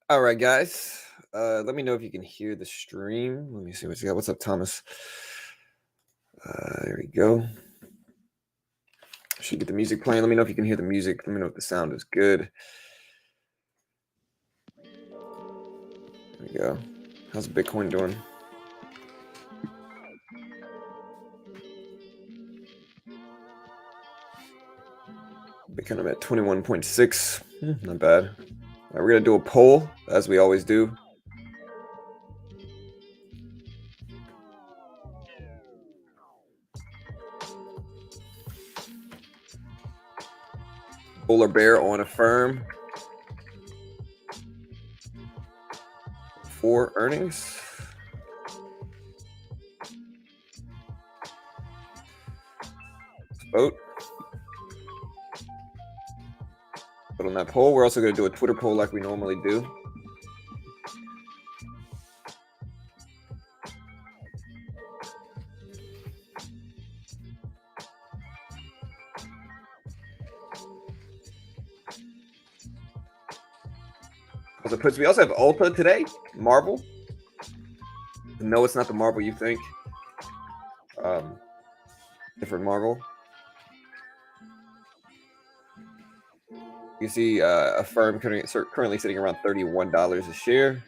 All right, guys. Let me know if you can hear the stream. Let me see what you got. What's up, Thomas? There we go. Should get the music playing. Let me know if you can hear the music. Let me know if the sound is good. There we go. How's Bitcoin doing? Bitcoin, I'm at 21.6. Not bad. All right, we're going to do a poll, as we always do. Bull or bear on Affirm for earnings. Vote. Vote on that poll. We're also going to do a Twitter poll like we normally do. We also have ULTA today, marble. No, it's not the marble you think. Different marble. You see Affirm currently sitting around $31 a share.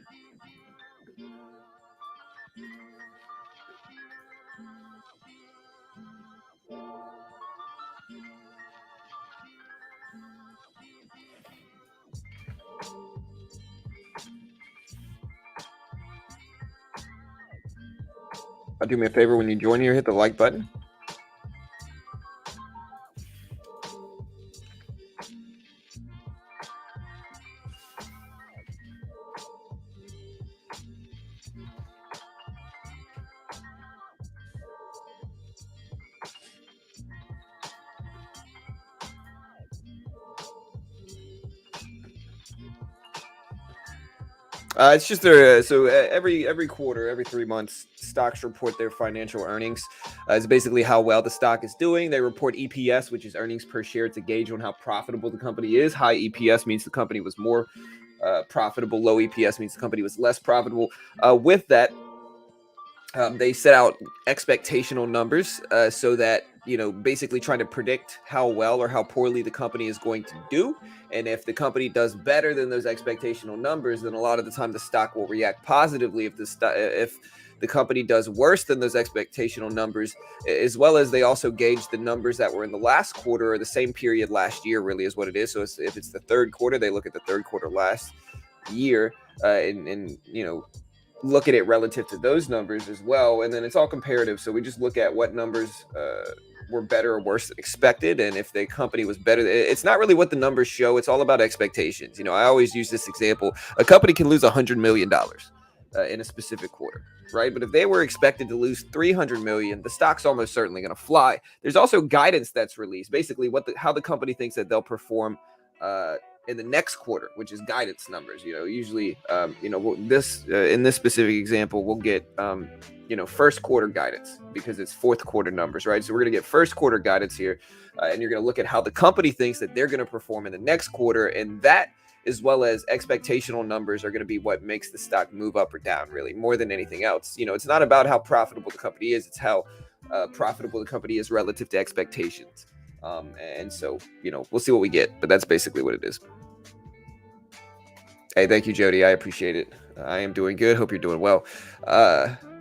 Do me a favor when you join here, hit the like button. It's just every quarter, every 3 months, stocks report their financial earnings. It's basically how well the stock is doing. They report EPS, which is earnings per share, to gauge on how profitable the company is. High EPS means the company was more profitable. Low EPS means the company was less profitable. With that, they set out expectational numbers so that, basically trying to predict how well or how poorly the company is going to do. And if the company does better than those expectational numbers, then a lot of the time the stock will react positively. If the company does worse than those expectational numbers, as well as they also gauge the numbers that were in the last quarter or the same period last year, really is what it is. So if it's the third quarter, they look at the third quarter last year and look at it relative to those numbers as well. And then it's all comparative. So we just look at what numbers were better or worse than expected. And if the company was better, it's not really what the numbers show. It's all about expectations. I always use this example. A company can lose $100 million in a specific quarter, right? But if they were expected to lose $300 million, the stock's almost certainly going to fly. There's also guidance that's released, basically how the company thinks that they'll perform in the next quarter, which is guidance numbers. Usually, in this specific example, we'll get, first quarter guidance because it's fourth quarter numbers, right? So we're going to get first quarter guidance here, and you're going to look at how the company thinks that they're going to perform in the next quarter, and that, as well as expectational numbers, are going to be what makes the stock move up or down, really, more than anything else. It's not about how profitable the company is; it's how profitable the company is relative to expectations. And so, we'll see what we get, but that's basically what it is. Hey, thank you, Jody. I appreciate it. I am doing good. Hope you're doing well.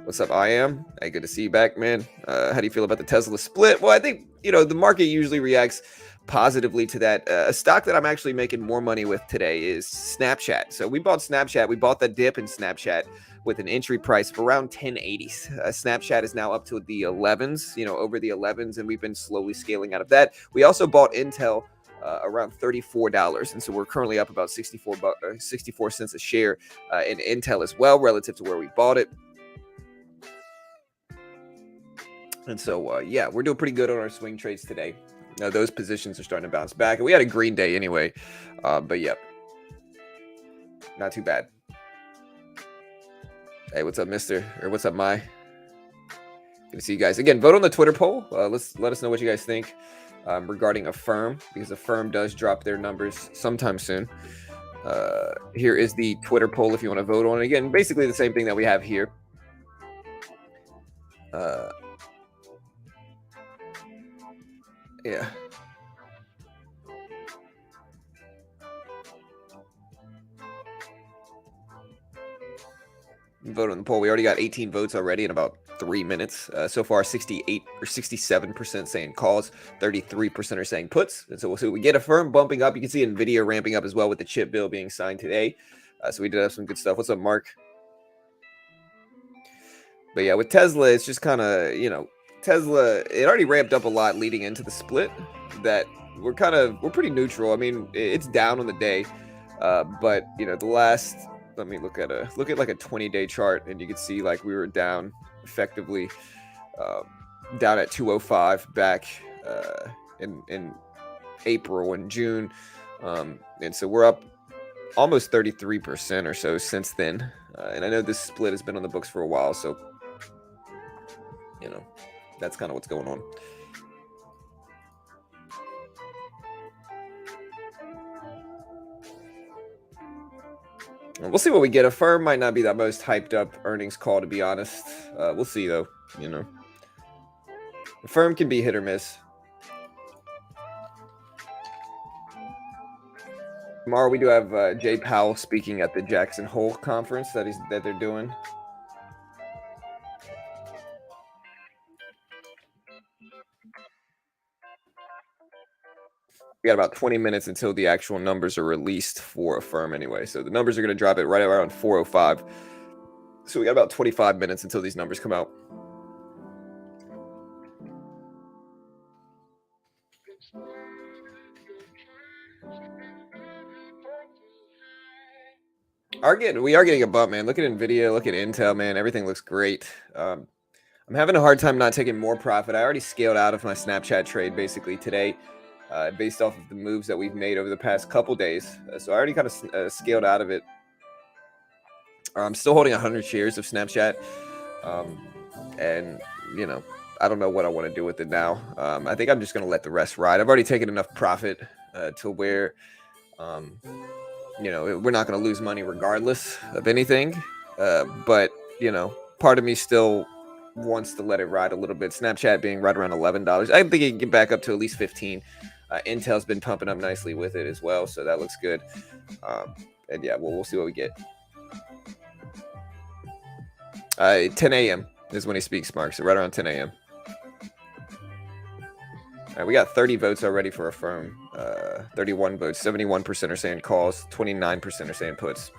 What's up? I am. Hey, good to see you back, man. How do you feel about the Tesla split? Well, I think, the market usually reacts positively to that. A stock that I'm actually making more money with today is Snapchat. So we bought Snapchat. We bought the dip in Snapchat with an entry price of around 1080s. Snapchat is now up to the 11s, over the 11s, and we've been slowly scaling out of that. We also bought Intel around $34, and so we're currently up about 64 cents a share in Intel as well, relative to where we bought it. And so, we're doing pretty good on our swing trades today. Those positions are starting to bounce back, and we had a green day anyway, but yep, not too bad. Hey, what's up, mister? Or what's up, Mai? Good to see you guys. Again, vote on the Twitter poll. Let us know what you guys think regarding Affirm, because Affirm does drop their numbers sometime soon. Here is the Twitter poll if you want to vote on it. Again, basically the same thing that we have here. Yeah. Vote on the poll. We already got 18 votes already in about 3 minutes. So far, 68 or 67% saying calls, 33% are saying puts. And so we'll see what we get. Affirm bumping up. You can see NVIDIA ramping up as well with the chip bill being signed today. So we did have some good stuff. What's up, Mark? But yeah, with Tesla, it's just kind of, Tesla, it already ramped up a lot leading into the split that we're pretty neutral. I mean, it's down on the day. But, the last... Let me look at like a 20-day chart, and you can see like we were down effectively, down at 205 back in April and June, and so we're up almost 33% or so since then. And I know this split has been on the books for a while, so that's kind of what's going on. We'll see what we get. Affirm might not be the most hyped up earnings call, to be honest. We'll see, though. Affirm can be hit or miss. Tomorrow we do have Jay Powell speaking at the Jackson Hole conference that they're doing. We got about 20 minutes until the actual numbers are released for Affirm anyway. So the numbers are going to drop it right around 4:05. So we got about 25 minutes until these numbers come out. We are getting a bump, man. Look at NVIDIA, look at Intel, man. Everything looks great. I'm having a hard time not taking more profit. I already scaled out of my Snapchat trade basically today. Based off of the moves that we've made over the past couple days. So I already kind of scaled out of it. I'm still holding 100 shares of Snapchat. And, I don't know what I want to do with it now. I think I'm just going to let the rest ride. I've already taken enough profit to where, we're not going to lose money regardless of anything. But, part of me still wants to let it ride a little bit. Snapchat being right around $11. I think it can get back up to at least 15. Intel's been pumping up nicely with it as well, so that looks good. And yeah, we'll see what we get. 10 a.m. is when he speaks, Mark, so right around 10 a.m. All right, we got 30 votes already for Affirm. 31 votes. 71% are saying calls. 29% are saying puts.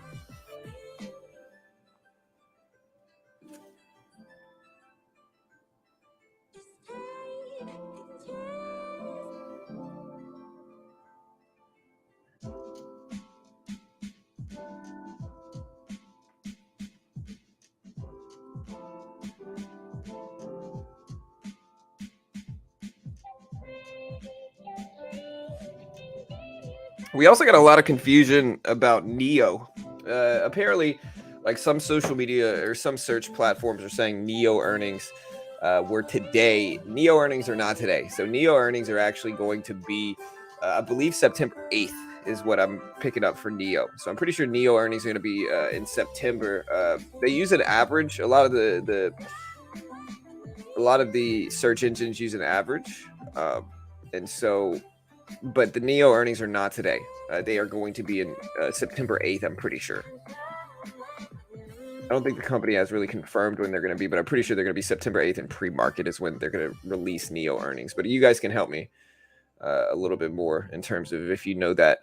We also got a lot of confusion about NEO. Apparently, like some social media or some search platforms are saying NEO earnings were today. NEO earnings are not today. So NEO earnings are actually going to be, I believe, September 8th is what I'm picking up for NEO. So I'm pretty sure NEO earnings are going to be in September. They use an average. A lot of the search engines use an average, and so. But the NEO earnings are not today. They are going to be in September 8th, I'm pretty sure. I don't think the company has really confirmed when they're going to be, but I'm pretty sure they're going to be September 8th, and pre-market is when they're going to release NEO earnings. But you guys can help me a little bit more in terms of if you know that.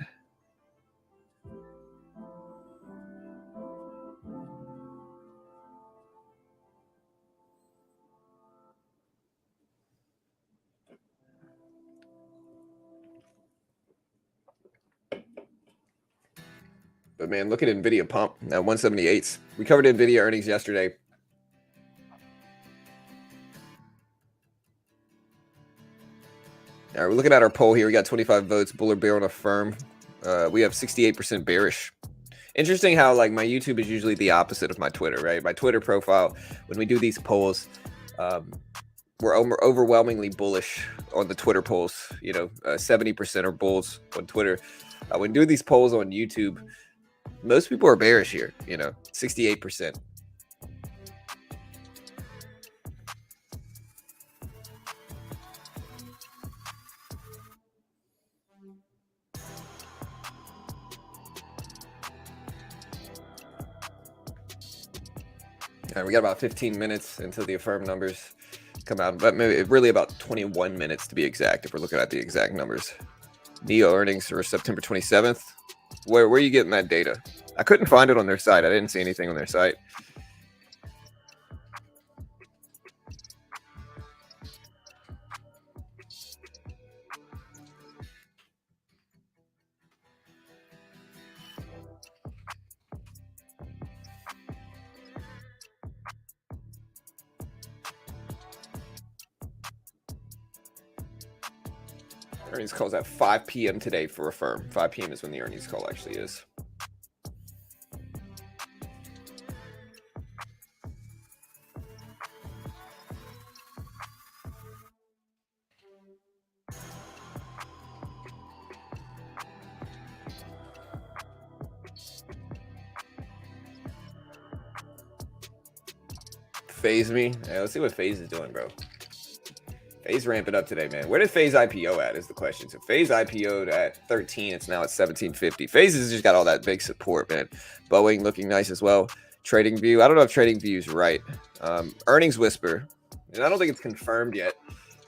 But man, look at NVIDIA pump at 178s. We covered NVIDIA earnings yesterday. All right, we're looking at our poll here. We got 25 votes. Bull or bear on Affirm. We have 68% bearish. Interesting how like my YouTube is usually the opposite of my Twitter, right? My Twitter profile, when we do these polls, we're overwhelmingly bullish on the Twitter polls. 70% are bulls on Twitter. When we do these polls on YouTube, Most people are bearish here, 68%. All right, we got about 15 minutes until the Affirm numbers come out, but maybe really about 21 minutes to be exact if we're looking at the exact numbers. NEO earnings for September 27th. Where are you getting that data? I couldn't find it on their site. I didn't see anything on their site. Earnings call's at 5 p.m. today for Affirm. 5 p.m. is when the earnings call actually is. Phase me. Yeah, let's see what Phase is doing, bro. Phase ramping up today, man. Where did Phase IPO at is the question. So Phase IPO'd at 13. It's now at 1750. Phase has just got all that big support, man. Boeing looking nice as well. Trading View. I don't know if Trading View is right. Earnings Whisper. And I don't think it's confirmed yet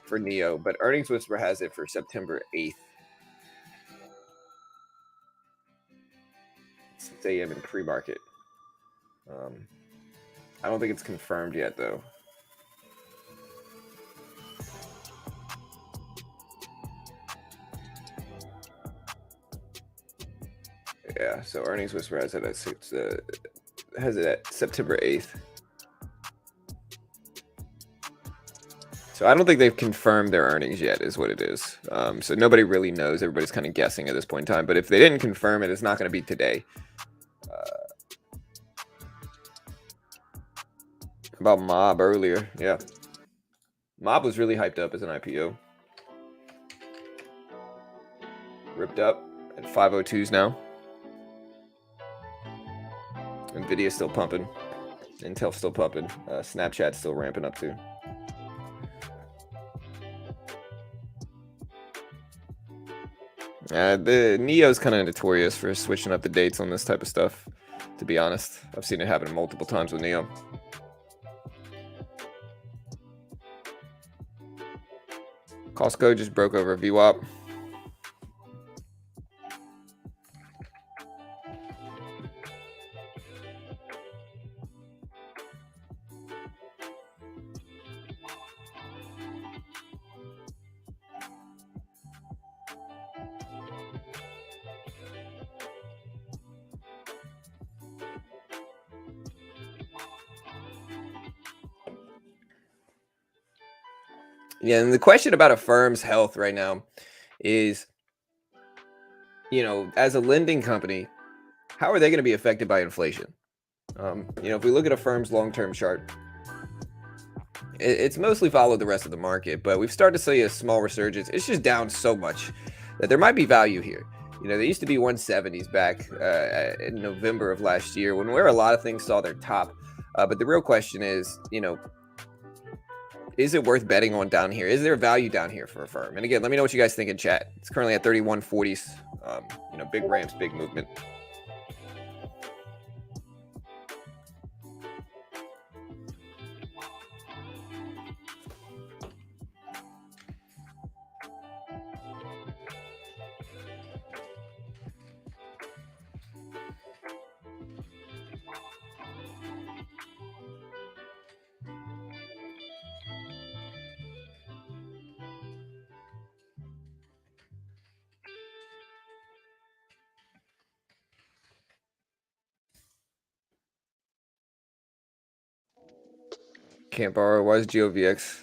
for NEO, but Earnings Whisper has it for September 8th. 6 a.m. in pre-market. I don't think it's confirmed yet, though. Yeah, so Earnings Whisper has it at September 8th. So I don't think they've confirmed their earnings yet, is what it is. So nobody really knows. Everybody's kind of guessing at this point in time. But if they didn't confirm it, it's not going to be today. About Mob earlier, yeah. Mob was really hyped up as an IPO. Ripped up at 502s now. Nvidia's still pumping. Intel's still pumping. Snapchat's still ramping up too. The NEO's kind of notorious for switching up the dates on this type of stuff, to be honest. I've seen it happen multiple times with NEO. Costco just broke over VWAP. Yeah, and the question about a firm's health right now is, as a lending company, how are they going to be affected by inflation? If we look at a firm's long-term chart, it's mostly followed the rest of the market, but we've started to see a small resurgence. It's just down so much that there might be value here. They used to be 170s back in November of last year when where a lot of things saw their top. But the real question is, is it worth betting on down here? Is there value down here for a firm? And again, let me know what you guys think in chat. It's currently at 3140s. Big ramps, big movement. Can't borrow. Why is GOVX?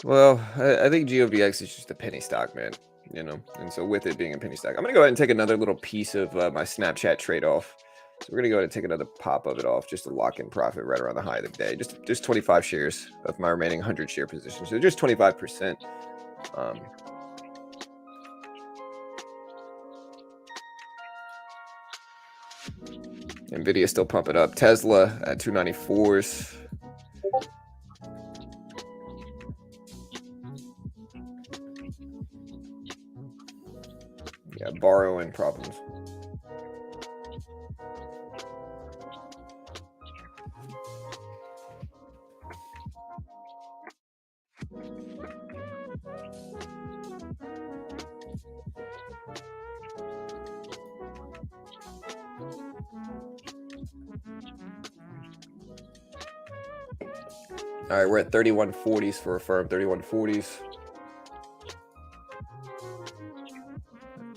Well, I think GOVX is just a penny stock, man. And so with it being a penny stock, I'm gonna go ahead and take another little piece of my Snapchat trade off. So we're gonna go ahead and take another pop of it off just to lock in profit right around the high of the day. Just 25 shares of my remaining 100 share position. So just 25%. Nvidia still pumping up. Tesla at 294s. Yeah, borrowing problems. All right, we're at 3140s for Affirm, 3140s.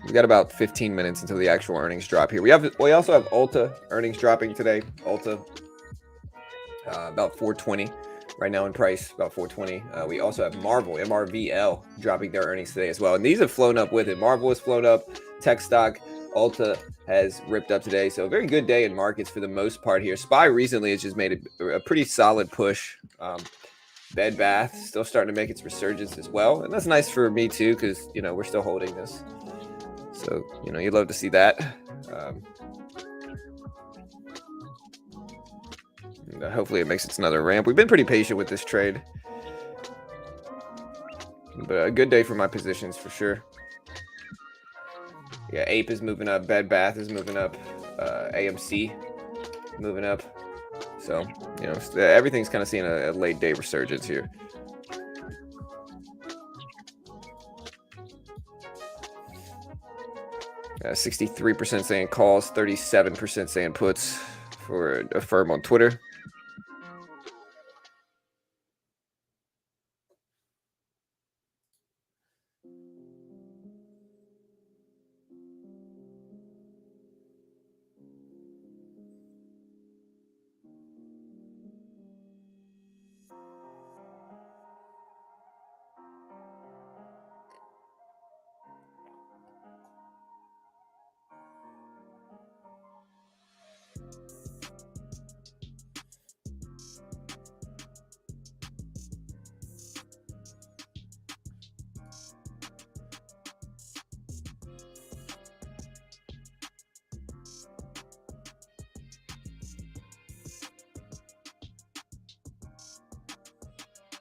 We got about 15 minutes until the actual earnings drop here. We also have ULTA earnings dropping today. ULTA about 420 right now in price, about 420. We also have MRVL dropping their earnings today as well. And these have flown up with it. Marvel has flown up, tech stock, ULTA has ripped up today. So a very good day in markets for the most part here. SPY recently has just made a pretty solid push. Bed Bath still starting to make its resurgence as well. And that's nice for me too, because, you know, we're still holding this. So, you know, you'd love to see that. Hopefully it makes its another ramp. We've been pretty patient with this trade. But a good day for my positions for sure. Yeah, Ape is moving up. Bed Bath is moving up. AMC moving up. So, you know, everything's kind of seeing a late day resurgence here. Uh, 63% saying calls, 37% saying puts for Affirm on Twitter.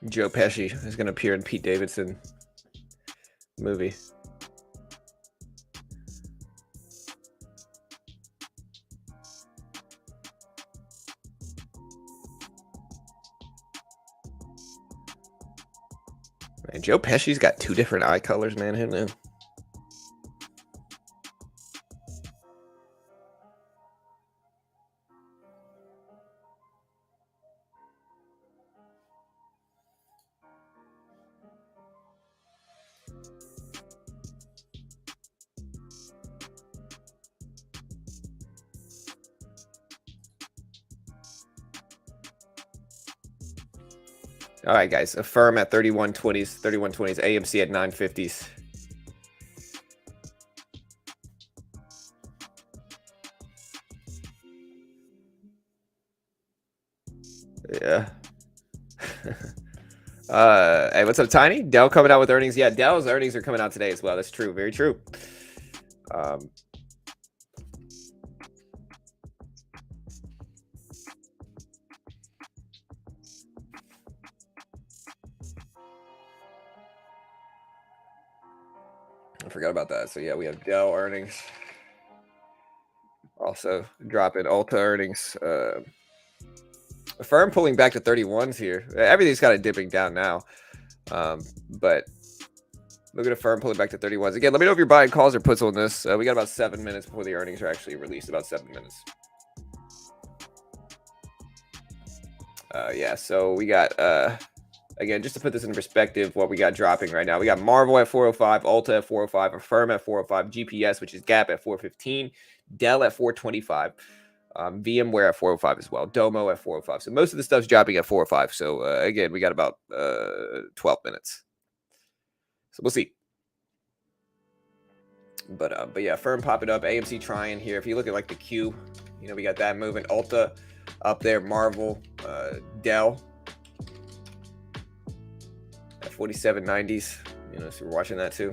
Joe Pesci is going to appear in Pete Davidson movie. Man, Joe Pesci's got 2 different eye colors, man. Who knew? All right, guys. Affirm at 3120s, 3120s. AMC at 950s. Yeah. Hey, what's up, Tiny? Dell coming out with earnings. Yeah, Dell's earnings are coming out today as well. That's true. Very true. I forgot about that. So yeah, we have Dell earnings. Also dropping ULTA earnings. Affirm pulling back to 31s here. Everything's kind of dipping down now. But look at Affirm pulling back to 31s. Again, let me know if you're buying calls or puts on this. We got about 7 minutes before the earnings are actually released. About 7 minutes. Yeah, so we got, again, just to put this in perspective, what we got dropping right now. We got Marvel at 405, ULTA at 405, Affirm at 405, GPS, which is Gap at 415, Dell at 425. VMware at 405 as well. Domo at 405. So most of the stuff's dropping at 405. So again, we got about 12 minutes. So we'll see. But yeah, Firm popping up. AMC trying here. If you look at like the Q, you know, we got that moving. ULTA up there. Marvel, Dell at 4790s. You know, so we're watching that too.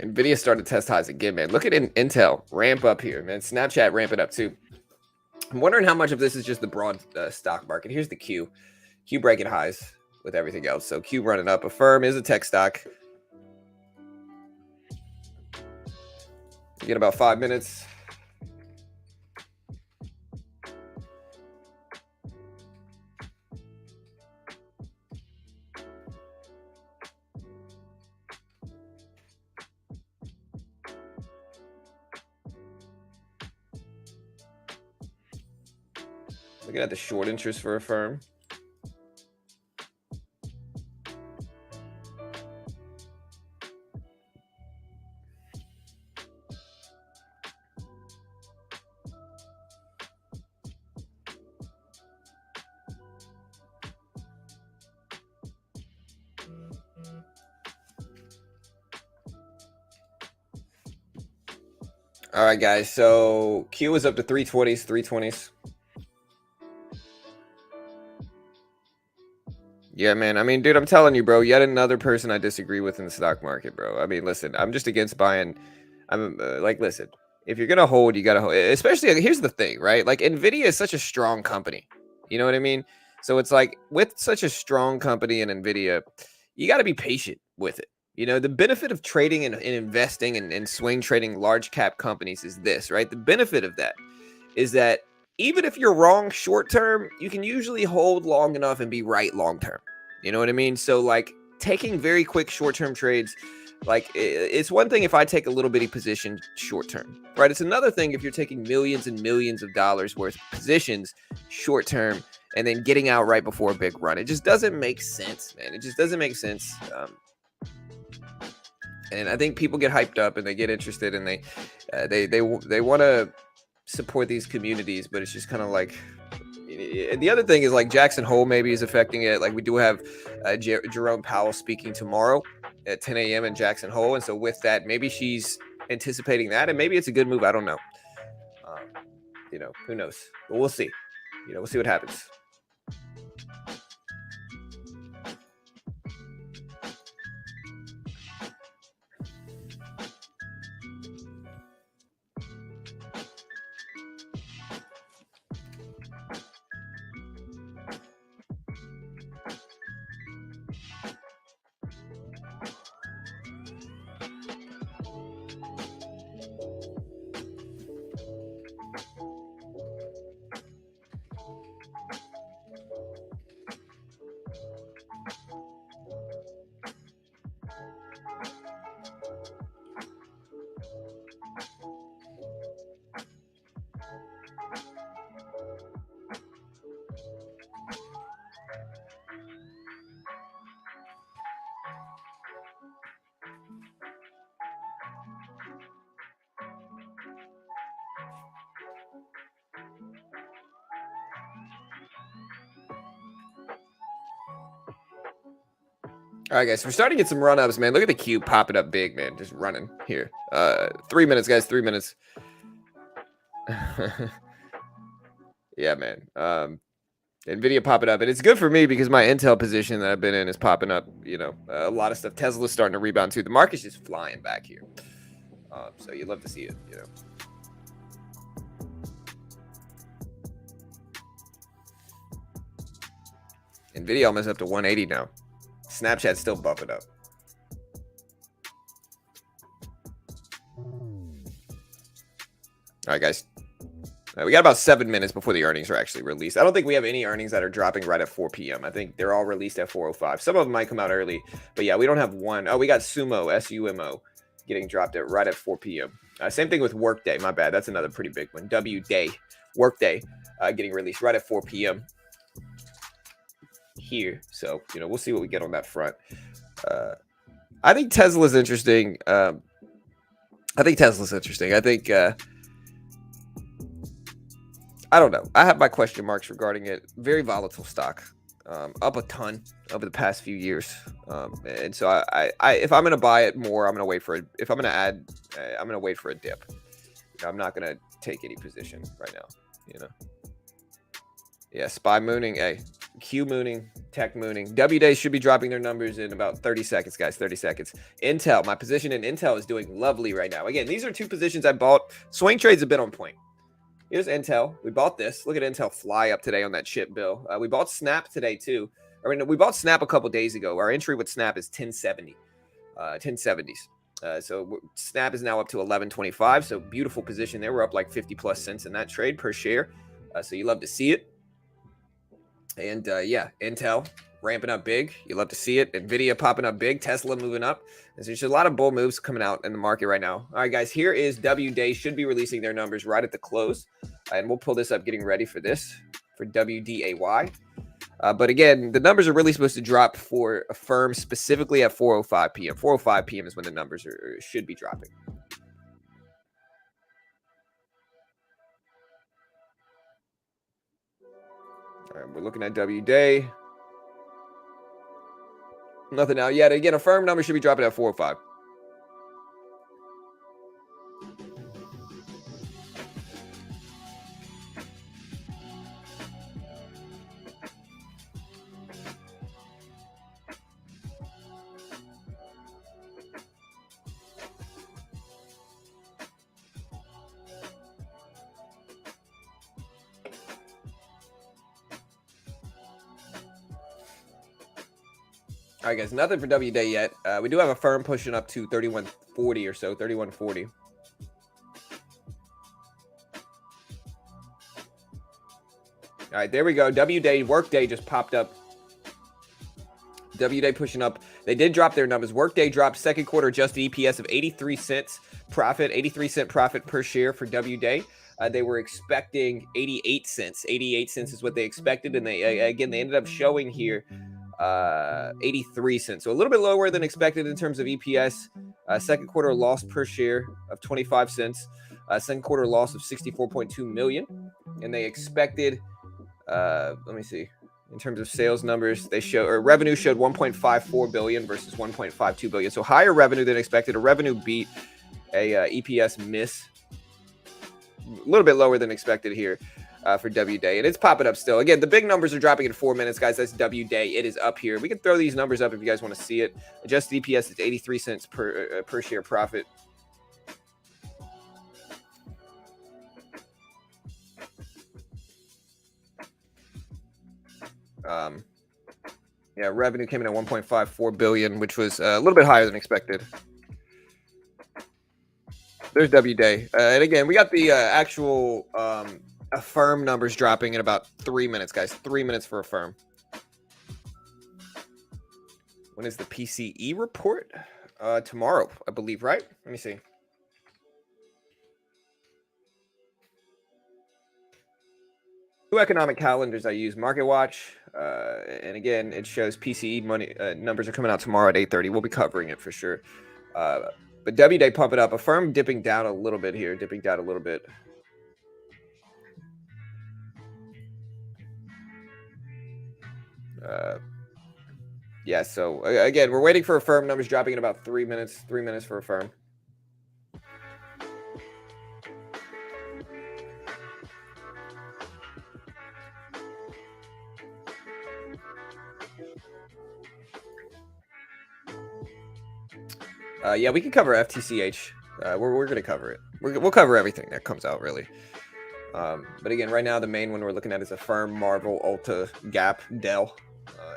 Nvidia started to test highs again, man. Look at Intel ramp up here, man. Snapchat ramp it up too. I'm wondering how much of this is just the broad stock market. Here's the Q breaking highs with everything else. So Q running up. Affirm is a tech stock. You get about 5 minutes. Looking at the short interest for Affirm. All right, guys. So Q is up to 320s, 320s. Yeah, man. I mean, dude, I'm telling you, bro, yet another person I disagree with in the stock market, bro. I mean, listen, I'm just against buying. I'm listen, if you're going to hold, you got to hold. Especially, here's the thing, right? Like, NVIDIA is such a strong company. You know what I mean? So it's like, with such a strong company in NVIDIA, you got to be patient with it. You know, the benefit of trading and investing and swing trading large cap companies is this, right? The benefit of that is that even if you're wrong short term, you can usually hold long enough and be right long term. You know what I mean? So like taking very quick short term trades, like it's one thing if I take a little bitty position short term, right? It's another thing if you're taking millions and millions of dollars worth of positions short term and then getting out right before a big run. It just doesn't make sense, man. It just doesn't make sense. And I think people get hyped up and they get interested and they want to support these communities, but it's just kind of like. And the other thing is like Jackson Hole maybe is affecting it. Like we do have Jerome Powell speaking tomorrow at 10 a.m. in Jackson Hole, and so with that, maybe she's anticipating that, and maybe it's a good move. I don't know. You know, who knows? But we'll see. You know, we'll see what happens. All right, guys, so we're starting to get some run-ups, man. Look at the Q popping up big, man. Just running here. 3 minutes, guys. 3 minutes. Yeah, man. NVIDIA popping up. And it's good for me because my Intel position that I've been in is popping up. You know, a lot of stuff. Tesla's starting to rebound, too. The market's just flying back here. So you'd love to see it, you know. NVIDIA almost up to 180 now. Snapchat's still bumping up. All right, guys. We got about 7 minutes before the earnings are actually released. I don't think we have any earnings that are dropping right at 4 p.m. I think they're all released at 4:05. Some of them might come out early. But yeah, we don't have one. Oh, we got Sumo, S-U-M-O, getting dropped at right at 4 p.m. Same thing with Workday. My bad. That's another pretty big one. W-Day. Workday getting released right at 4 p.m. here. So, you know, we'll see what we get on that front. I think Tesla's interesting. I think I don't know. I have my question marks regarding it. Very volatile stock, up a ton over the past few years. And so I if I'm going to buy it more, I'm going to wait for it. If I'm going to add, I'm going to wait for a dip. You know, I'm not going to take any position right now, you know. Yeah, SPY mooning. Hey, Q mooning, tech mooning. W-Day should be dropping their numbers in about 30 seconds, guys. 30 seconds. Intel, my position in Intel is doing lovely right now. Again, these are two positions I bought. Swing trades have been on point. Here's Intel. We bought this. Look at Intel fly up today on that chip bill. We bought Snap today too. I mean, we bought Snap a couple days ago. Our entry with Snap is 1070, 1070s. So Snap is now up to 1125. So beautiful position there. We're up like 50 plus cents in that trade per share. So you love to see it. And yeah, Intel ramping up big. You love to see it. Nvidia popping up big. Tesla moving up. And so there's a lot of bull moves coming out in the market right now. All right, guys, here is W-Day. Should be releasing their numbers right at the close. And we'll pull this up getting ready for this, for WDAY. But again, the numbers are really supposed to drop for Affirm specifically at 4:05 p.m. 4:05 p.m. is when the numbers should be dropping. All right, we're looking at W-Day. Nothing out yet. Again, Affirm number should be dropping at 4:05. All right, guys, nothing for W-Day yet. We do have Affirm pushing up to 3140 or so, 3140. All right, there we go. W-Day, Workday just popped up. W-Day pushing up. They did drop their numbers. Workday dropped second quarter adjusted EPS of 83 cents profit, 83-cent profit per share for W-Day. They were expecting 88 cents. 88 cents is what they expected, and they ended up showing here 83 cents, so a little bit lower than expected in terms of EPS. Second quarter loss per share of 25 cents. Second quarter loss of 64.2 million, and they expected. Let me see. In terms of sales numbers, revenue showed 1.54 billion versus 1.52 billion, so higher revenue than expected. A revenue beat, a EPS miss. A little bit lower than expected here. For W-Day, and it's popping up still. Again, the big numbers are dropping in 4 minutes, guys. That's W-Day. It is up here. We can throw these numbers up if you guys want to see it. Adjusted EPS is 83 cents per share profit. Yeah, revenue came in at 1.54 billion, which was a little bit higher than expected. There's W-Day, and again, we got the actual Affirm numbers dropping in about 3 minutes, guys. 3 minutes for Affirm. When is the PCE report? Tomorrow, I believe, right? Let me see. Two economic calendars I use, Market Watch, and again, it shows PCE money numbers are coming out tomorrow at 8:30. We'll be covering it for sure. But W-Day pump it up. Affirm dipping down a little bit here, dipping down a little bit. Yeah, so again, we're waiting for Affirm numbers dropping in about 3 minutes. 3 minutes for Affirm. Yeah, we can cover FTCH. We're going to cover it. We'll cover everything that comes out, really. But again, right now, the main one we're looking at is Affirm, Marvel, ULTA, Gap, Dell.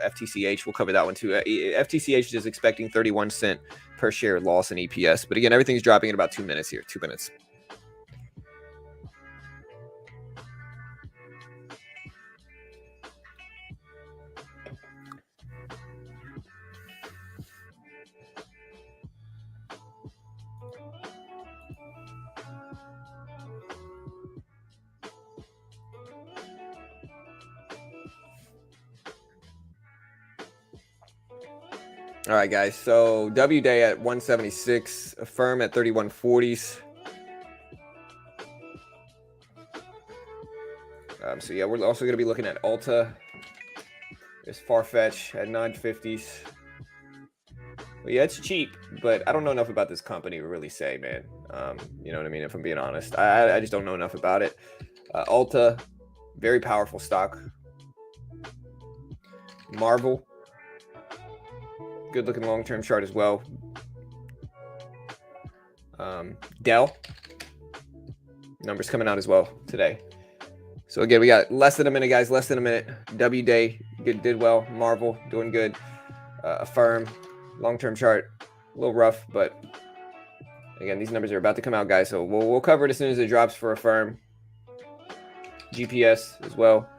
FTCH, we'll cover that one too. FTCH is expecting 31 cent per share loss in EPS. But again, everything's dropping in about 2 minutes here. 2 minutes. All right, guys. So W-Day at 176, Affirm at 3140s. So yeah, we're also going to be looking at ULTA. There's Farfetch at 950s. Well, yeah, it's cheap, but I don't know enough about this company to really say, man. You know what I mean? If I'm being honest, I just don't know enough about it. ULTA, very powerful stock. Marvel, good looking long-term chart as well. Dell, numbers coming out as well today. So again, we got less than a minute, guys. Less than a minute. W Day did well. Marvel doing good. Affirm, long-term chart, a little rough, but again, these numbers are about to come out, guys. So we'll cover it as soon as it drops for Affirm. GPS as well.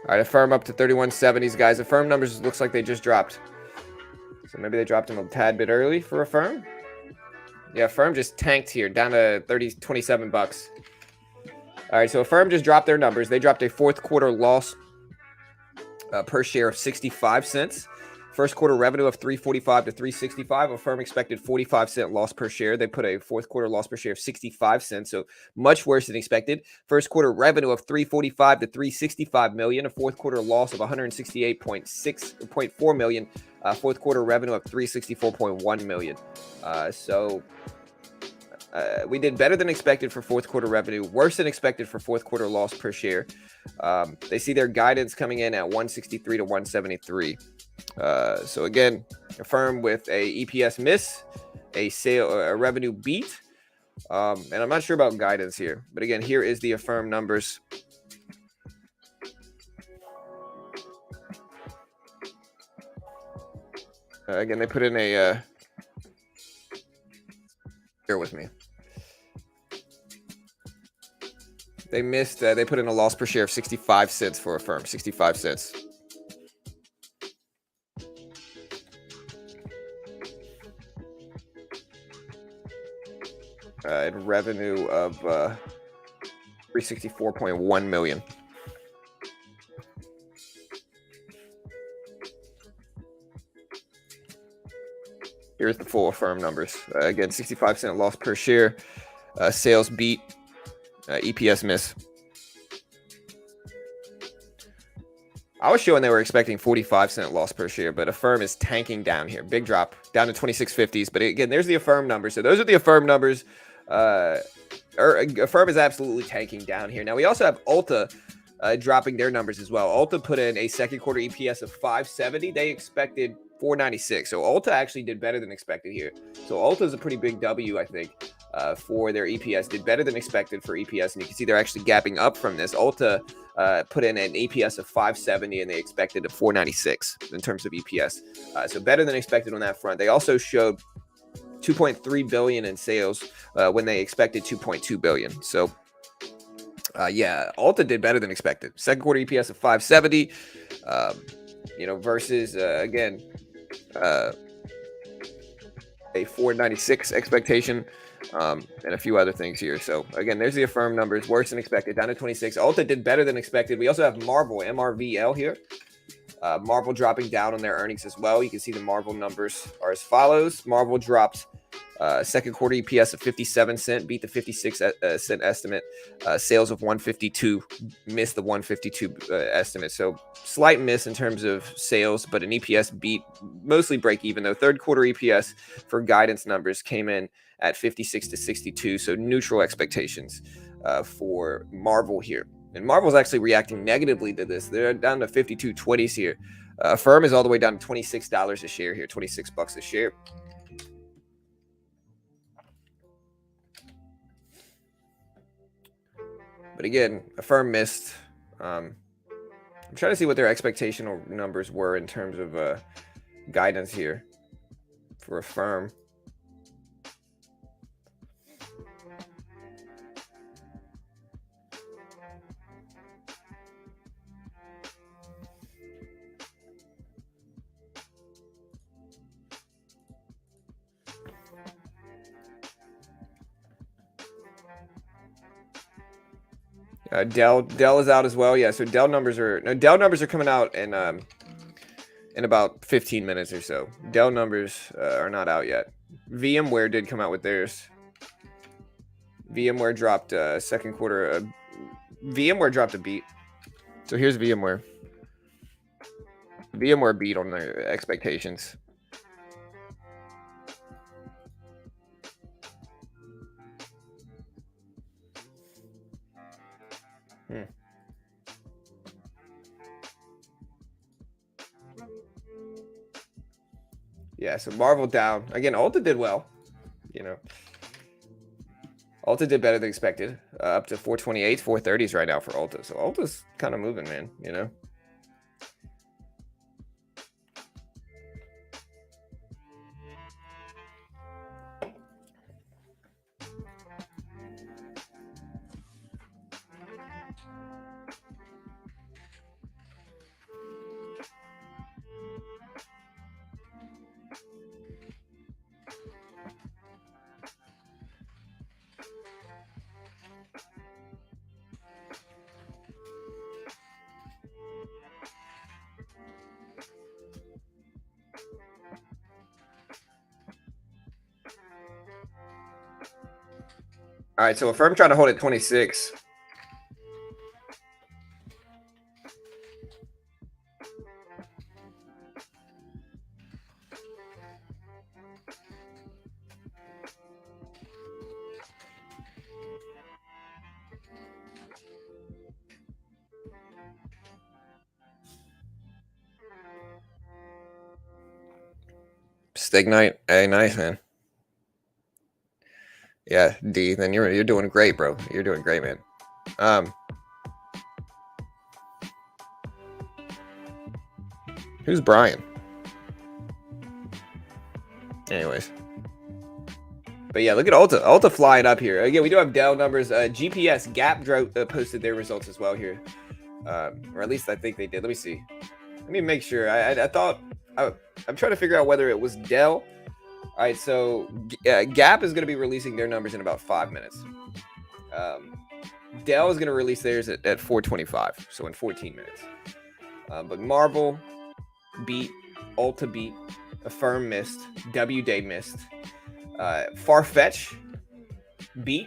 All right, Affirm up to 3170s, guys. Affirm numbers looks like they just dropped. So maybe they dropped them a tad bit early for Affirm. Yeah, Affirm just tanked here, down to 27 bucks. All right, so Affirm just dropped their numbers. They dropped a fourth quarter loss per share of 65 cents. First quarter revenue of 345 to 365. Affirm expected 45-cent loss per share. They put a fourth quarter loss per share of 65 cents, so much worse than expected. First quarter revenue of 345 to 365 million. A fourth quarter loss of 168.4 million. Fourth quarter revenue of 364.1 million. We did better than expected for fourth quarter revenue, worse than expected for fourth quarter loss per share. They see their guidance coming in at 163 to 173. So again, Affirm with a EPS miss, a revenue beat, and I'm not sure about guidance here, but again, here is the Affirm numbers. Again, they put in a bear with me. They missed. They put in a loss per share of 65 cents for Affirm. 65 cents. And revenue of 364.1 million. Here's the full Affirm numbers. Again, 65-cent loss per share. Sales beat. EPS miss. I was showing they were expecting 45-cent loss per share, but Affirm is tanking down here. Big drop, down to 26.50s. But again, there's the Affirm numbers. So those are the Affirm numbers. Affirm is absolutely tanking down here. Now, we also have ULTA dropping their numbers as well. ULTA put in a second quarter EPS of 570. They expected 496. So ULTA actually did better than expected here. So ULTA is a pretty big W, I think, for their EPS. Did better than expected for EPS. And you can see they're actually gapping up from this. ULTA put in an EPS of 570 and they expected a 496 in terms of EPS. So better than expected on that front. They also showed 2.3 billion in sales when they expected 2.2 billion. So yeah, ULTA did better than expected. Second quarter EPS of 570, versus again a 496 expectation, and a few other things here. So again, there's the Affirm numbers, worse than expected, down to 26. ULTA did better than expected. We also have Marvel, MRVL here. Marvel dropping down on their earnings as well. You can see the Marvel numbers are as follows. Marvel dropped second quarter EPS of 57 cent, beat the 56 cent estimate. Sales of 152, missed the 152 estimate. So slight miss in terms of sales, but an EPS beat, mostly break even though. Third quarter EPS for guidance numbers came in at 56 to 62. So neutral expectations for Marvel here. And Marvel's actually reacting negatively to this. They're down to 52.20s here. Affirm is all the way down to $26 a share here, 26 bucks a share. But again, Affirm missed. I'm trying to see what their expectational numbers were in terms of guidance here for Affirm. Dell is out as well. Yeah, so Dell numbers are coming out in about 15 minutes or so. Dell numbers are not out yet. VMware did come out with theirs. VMware dropped second quarter. VMware dropped a beat. So here's VMware. VMware beat on their expectations. Yeah, so Marvel down. Again, ULTA did well. You know, ULTA did better than expected. Up to 428, 430s right now for ULTA. So ULTA's kind of moving, man, you know. All right, so Affirm trying to hold at 26. Stignite. Hey, nice, man. Yeah, D. Then you're doing great, bro. You're doing great, man. Who's Brian? Anyways. But yeah, look at ULTA. ULTA flying up here. Again, we do have Dell numbers. GPS Gap posted their results as well here. Or at least I think they did. Let me see. Let me make sure. I thought I'm trying to figure out whether it was Dell. All right, so Gap is going to be releasing their numbers in about 5 minutes. Dell is going to release theirs at 4:25, so in 14 minutes. But Marvel beat, ULTA beat, Affirm missed, WDay missed, Farfetch beat,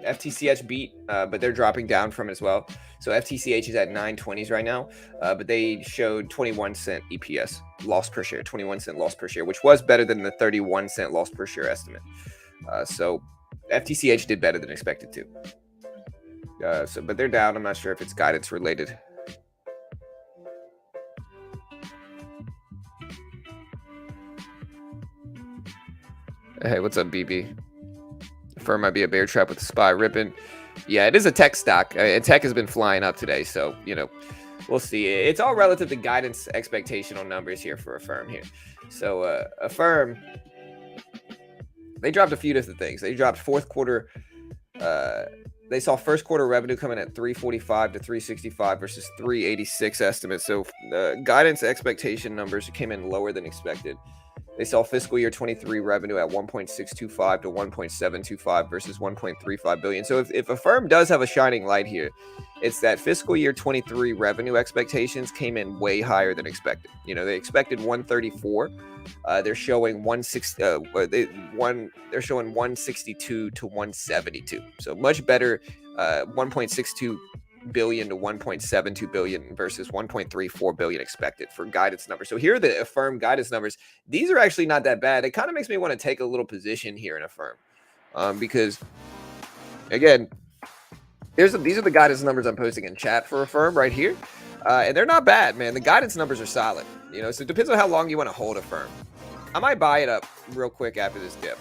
FTCH beat, but they're dropping down from it as well. So FTCH is at 920s right now, but they showed 21-cent EPS loss per share, 21-cent loss per share, which was better than the 31-cent loss per share estimate. So FTCH did better than expected too. But they're down. I'm not sure if it's guidance related. Hey, what's up, BB? Firm might be a bear trap with the SPY ripping. Yeah, it is a tech stock. And tech has been flying up today, so you know, we'll see. It's all relative to guidance expectational numbers here for Affirm here. So Affirm, they dropped a few different things. They dropped fourth quarter. They saw first quarter revenue coming at 345 to 365 versus 386 estimates. So guidance expectation numbers came in lower than expected. They saw fiscal year 23 revenue at 1.625 to 1.725 versus 1.35 billion. So if Affirm does have a shining light here, it's that fiscal year 23 revenue expectations came in way higher than expected. You know, they expected 134. They're showing 160. They're showing 162 to 172. So much better. 1.62 billion to 1.72 billion versus 1.34 billion expected for guidance numbers. So here are the Affirm guidance numbers. These are actually not that bad. It kind of makes me want to take a little position here in Affirm, because again, these are the guidance numbers I'm posting in chat for Affirm right here, and they're not bad, man. The guidance numbers are solid, you know. So it depends on how long you want to hold Affirm. I might buy it up real quick after this dip.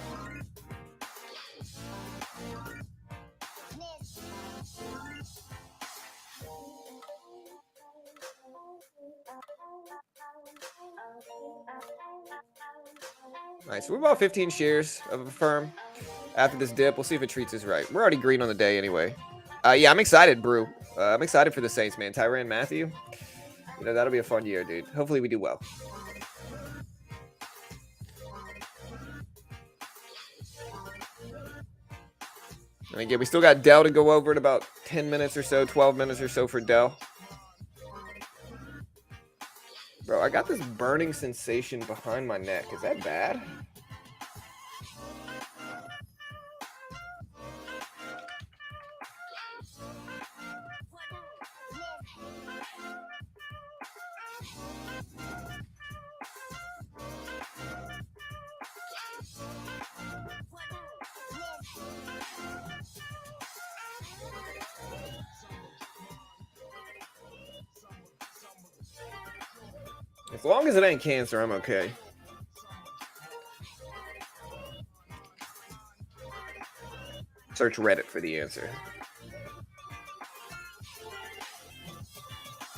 Nice. So we bought 15 shares of Affirm after this dip. We'll see if it treats us right. We're already green on the day anyway. Yeah, I'm excited, Brew. I'm excited for the Saints, man. Tyrann Mathieu. You know, that'll be a fun year, dude. Hopefully we do well. And again, we still got Dell to go over in about 10 minutes or so, 12 minutes or so for Dell. Bro, I got this burning sensation behind my neck. Is that bad? As long as it ain't cancer, I'm okay. Search Reddit for the answer.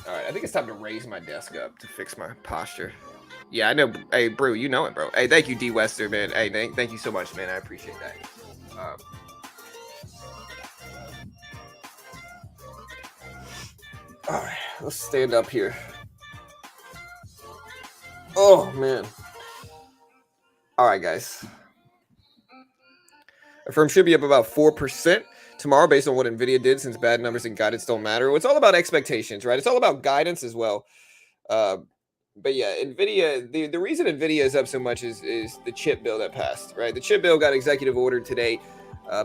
All right, I think it's time to raise my desk up to fix my posture. Yeah, I know. Hey, bro, you know it, bro. Hey, thank you, D. Wester, man. Hey, thank you so much, man. I appreciate that. All right, let's stand up here. Oh, man. All right, guys. Affirm should be up about 4% tomorrow based on what NVIDIA did, since bad numbers and guidance don't matter. Well, it's all about expectations, right? It's all about guidance as well. But yeah, NVIDIA, the reason NVIDIA is up so much is the chip bill that passed, right? The chip bill got executive ordered today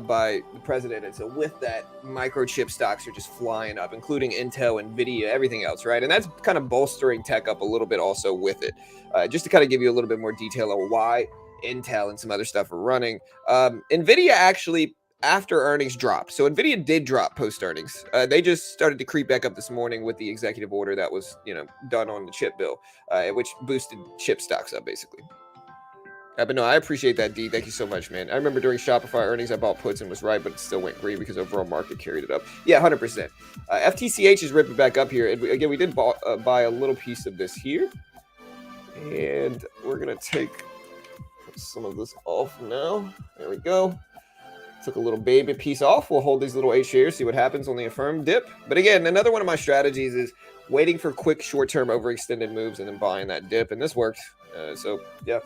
by the president. And so with that, microchip stocks are just flying up, including Intel, NVIDIA, everything else, right? And that's kind of bolstering tech up a little bit also with it. Just to kind of give you a little bit more detail on why Intel and some other stuff are running. NVIDIA actually, after earnings dropped. So NVIDIA did drop post earnings. They just started to creep back up this morning with the executive order that was, done on the chip bill, which boosted chip stocks up basically. But no, I appreciate that, D. Thank you so much, man. I remember during Shopify earnings, I bought puts and was right, but it still went green because overall market carried it up. Yeah, 100%. FTCH is ripping back up here. And again, we did buy a little piece of this here. And we're going to take some of this off now. There we go. Took a little baby piece off. We'll hold these little 8 shares, see what happens on the Affirm dip. But again, another one of my strategies is waiting for quick short-term overextended moves and then buying that dip. And this worked. So, yeah.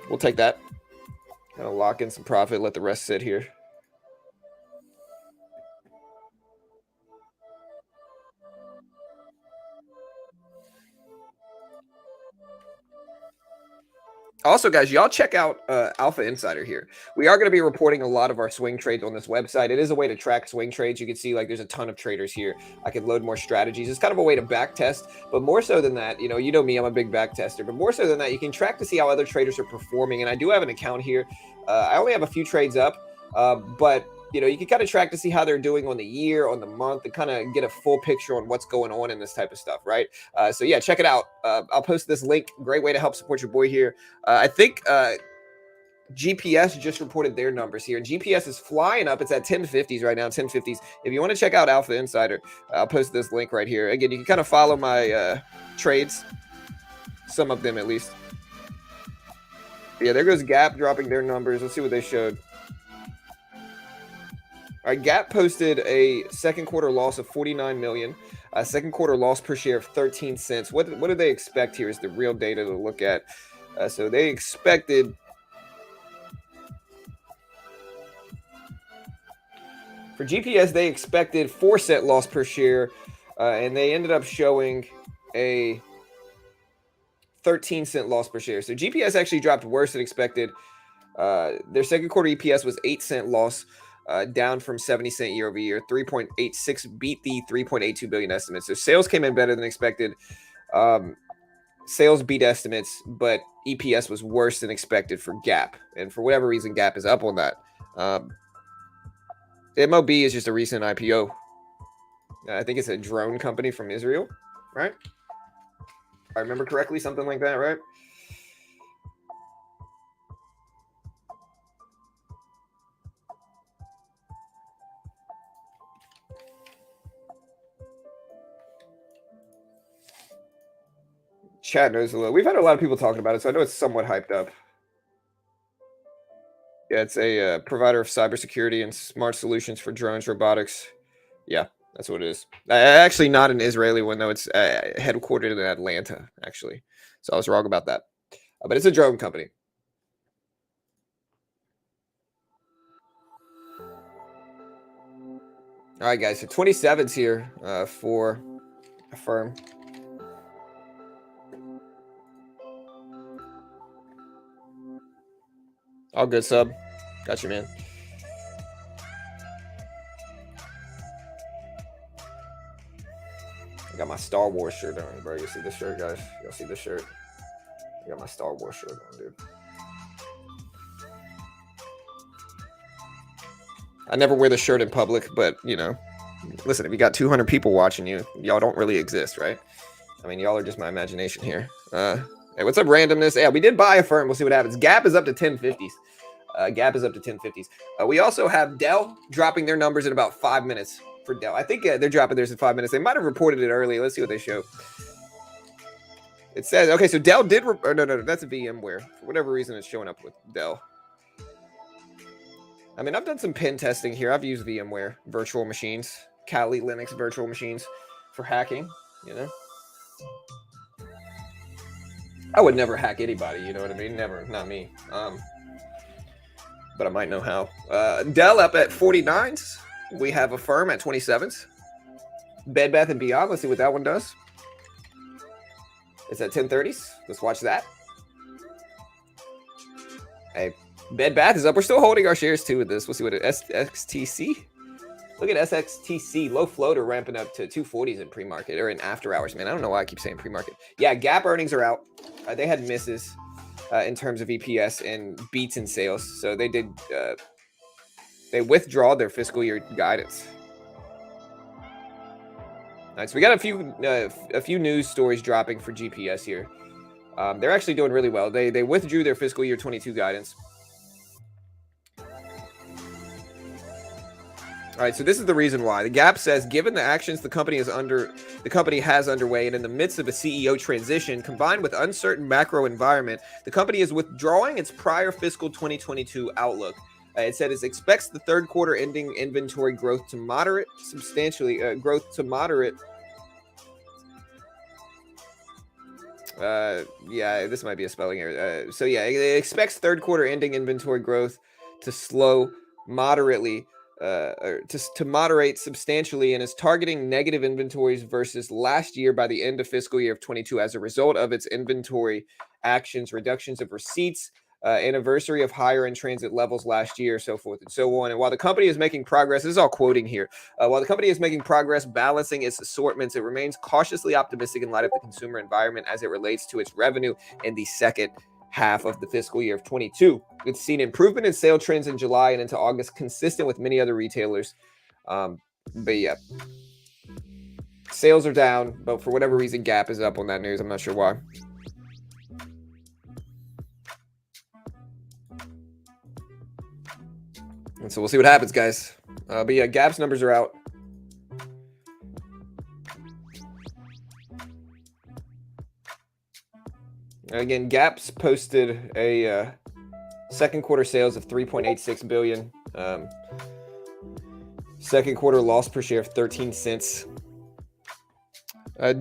We'll take that. Gonna lock in some profit, let the rest sit here. Also, guys, y'all check out Alpha Insider here. We are going to be reporting a lot of our swing trades on this website. It is a way to track swing trades. You can see like there's a ton of traders here. I can load more strategies. It's kind of a way to back test, but more so than that, you know me, I'm a big back tester, but more so than that, you can track to see how other traders are performing. And I do have an account here. I only have a few trades up, but you can kind of track to see how they're doing on the year, on the month, and kind of get a full picture on what's going on in this type of stuff, right? So yeah, check it out. I'll post this link. Great way to help support your boy here. I think GPS just reported their numbers here. GPS is flying up. It's at 1050s right now, 1050s. If you want to check out Alpha Insider, I'll post this link right here. Again, you can kind of follow my trades, some of them at least. Yeah, there goes Gap dropping their numbers. Let's see what they showed. All right, Gap posted a second quarter loss of 49 million, a second quarter loss per share of 13 cents. What do they expect here is the real data to look at. So they expected for GPS, they expected 4-cent loss per share, and they ended up showing a 13-cent loss per share. So GPS actually dropped worse than expected. Their second quarter EPS was 8-cent loss. Down from 70 cent year over year. 3.86 beat the 3.82 billion estimate. So sales came in better than expected. Sales beat estimates, but EPS was worse than expected for Gap. And for whatever reason, Gap is up on that. MOB is just a recent IPO. I think it's a drone company from Israel, right? If I remember correctly, something like that, right? Chat knows a little. We've had a lot of people talking about it, so I know it's somewhat hyped up. Yeah, it's a provider of cybersecurity and smart solutions for drones, robotics. Yeah, that's what it is. Actually, not an Israeli one, though. It's headquartered in Atlanta, actually. So I was wrong about that. But it's a drone company. All right, guys. So 27's here for Affirm. All good, sub. Got you, man. I got my Star Wars shirt on, bro. You see this shirt, guys? Y'all see this shirt? I got my Star Wars shirt on, dude. I never wear the shirt in public, but, listen, if you got 200 people watching you, y'all don't really exist, right? I mean, y'all are just my imagination here. Hey, what's up, randomness? Yeah, we did buy Affirm. We'll see what happens. Gap is up to 1050s. Gap is up to 1050s. We also have Dell dropping their numbers in about 5 minutes for Dell. I think they're dropping theirs in 5 minutes. They might have reported it early. Let's see what they show. It says, okay, so Dell did, no, that's a VMware. For whatever reason, it's showing up with Dell. I mean, I've done some pen testing here. I've used VMware virtual machines, Kali Linux virtual machines for hacking, you know. I would never hack anybody, you know what I mean? Never, not me. But I might know how. Dell up at 49s. We have Affirm at 27s. Bed Bath & Beyond, let's see what that one does. It's at 1030s. Let's watch that. Hey, Bed Bath is up. We're still holding our shares too with this. We'll see what it is. SXTC. Look at SXTC. Low floater ramping up to 240s in pre-market or in after hours, man. I don't know why I keep saying pre-market. Yeah, Gap earnings are out. They had misses in terms of EPS and beats in sales. So they did. They withdraw their fiscal year guidance. All right, so we got a few news stories dropping for GPS here. They're actually doing really well. They withdrew their fiscal year 22 guidance. All right, so this is the reason why. The Gap says, given the actions the company has underway, and in the midst of a CEO transition, combined with uncertain macro environment, the company is withdrawing its prior fiscal 2022 outlook. It said it expects the third quarter ending inventory growth to moderate substantially. Yeah, this might be a spelling error. So yeah, it expects third quarter ending inventory growth to slow moderately. Or to moderate substantially, and is targeting negative inventories versus last year by the end of fiscal year of 22 as a result of its inventory actions, reductions of receipts, anniversary of higher in transit levels last year, so forth and so on. And while the company is making progress, this is all quoting here, while the company is making progress balancing its assortments, it remains cautiously optimistic in light of the consumer environment as it relates to its revenue in the second half of the fiscal year of 22. It's seen improvement in sale trends in July and into August, consistent with many other retailers. But yeah, sales are down, but for whatever reason, Gap is up on that news. I'm not sure why. And so we'll see what happens, guys. But yeah, Gap's numbers are out. Again, Gap's posted a second quarter sales of 3.86 billion. Second quarter loss per share of 13 cents.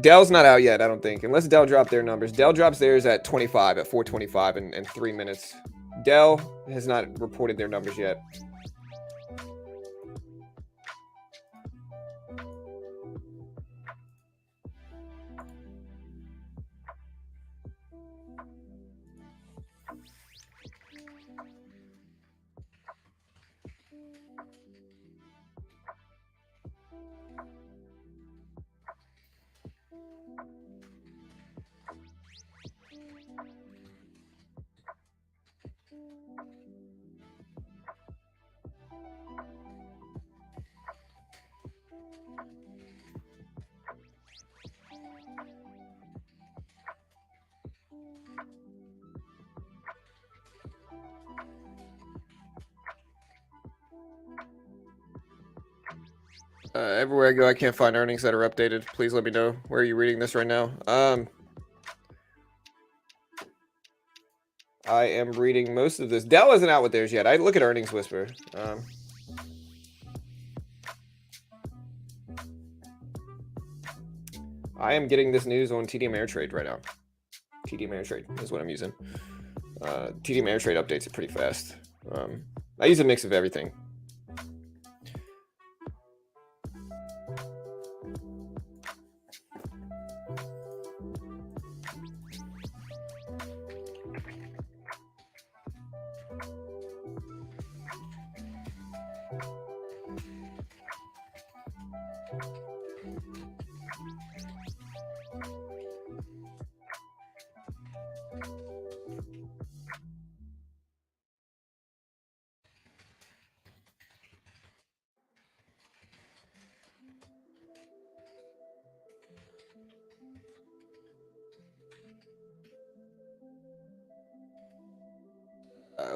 Dell's not out yet, I don't think, unless Dell dropped their numbers. Dell drops theirs at 25, at 425 in 3 minutes. Dell has not reported their numbers yet. Everywhere I go, I can't find earnings that are updated. Please let me know. Where are you reading this right now? I am reading most of this. Dell isn't out with theirs yet. I look at Earnings Whisper. I am getting this news on TD Ameritrade right now. TD Ameritrade is what I'm using. TD Ameritrade updates it pretty fast. I use a mix of everything.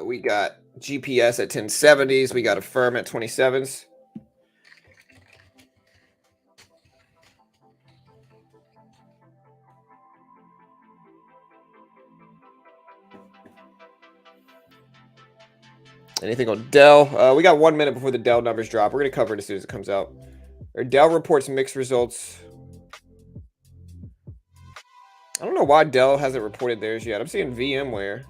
We got GPS at 1070s. We got Affirm at 27s. Anything on Dell? We got 1 minute before the Dell numbers drop. We're going to cover it as soon as it comes out. Dell reports mixed results. I don't know why Dell hasn't reported theirs yet. I'm seeing VMware,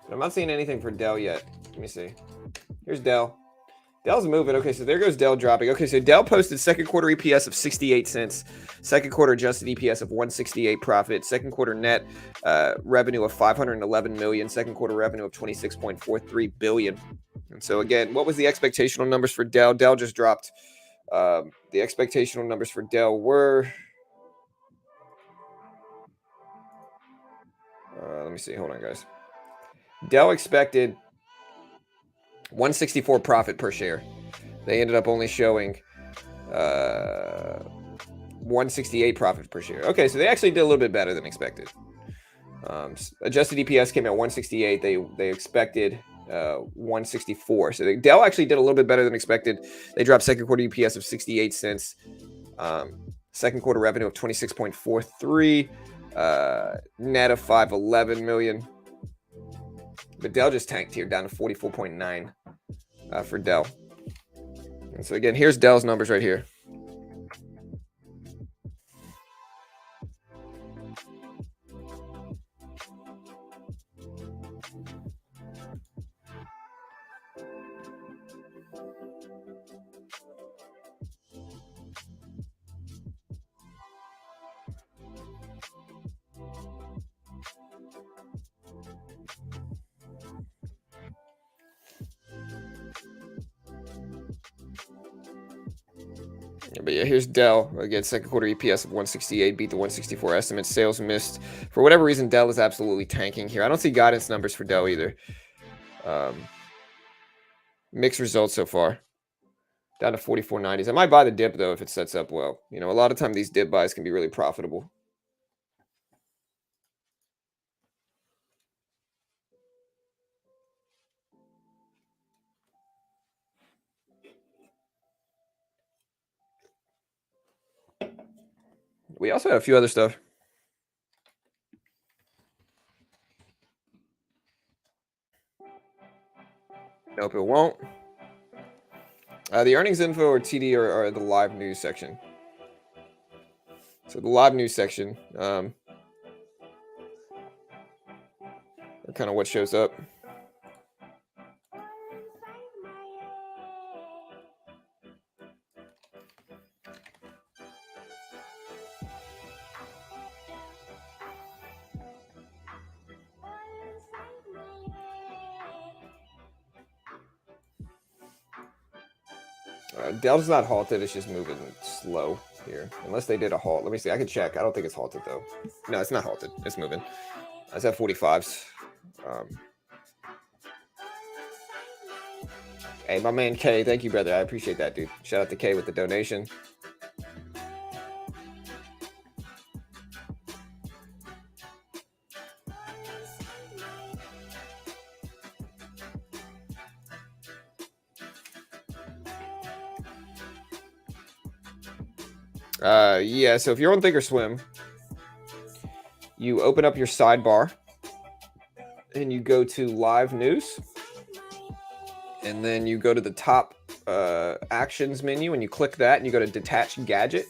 but I'm not seeing anything for Dell yet. Let me see. Here's Dell. Dell's moving. Okay, so there goes Dell dropping. Okay, so Dell posted second quarter EPS of 68 cents, second quarter adjusted EPS of 168 profit, second quarter net revenue of 511 million, second quarter revenue of 26.43 billion. And so again, what was the expectational numbers for Dell? Dell just dropped. The expectational numbers for Dell were, let me see. Hold on, guys. Dell expected 164 profit per share. They ended up only showing 168 profit per share. Okay, so they actually did a little bit better than expected. Adjusted EPS came at 168. They expected 164. So Dell actually did a little bit better than expected. They dropped second quarter EPS of 68 cents. Second quarter revenue of 26.43. Net of 511 million. But Dell just tanked here down to 44.9 for Dell. And so again, here's Dell's numbers right here. But yeah, here's Dell. Again, second quarter EPS of 168, beat the 164 estimate. Sales missed. For whatever reason, Dell is absolutely tanking here. I don't see guidance numbers for Dell either. Mixed results so far. Down to 44.90s. I might buy the dip, though, if it sets up well. You know, a lot of time these dip buys can be really profitable. We also have a few other stuff. Nope, it won't. The earnings info or TD are the live news section. So the live news section are kind of what shows up. Dell's not halted. It's just moving slow here. Unless they did a halt. Let me see. I can check. I don't think it's halted, though. No, it's not halted. It's moving. It's at 45s. Hey, my man K. Thank you, brother. I appreciate that, dude. Shout out to K with the donation. Yeah, so if you're on Thinkorswim, you open up your sidebar and you go to live news, and then you go to the top actions menu and you click that and you go to detach gadget.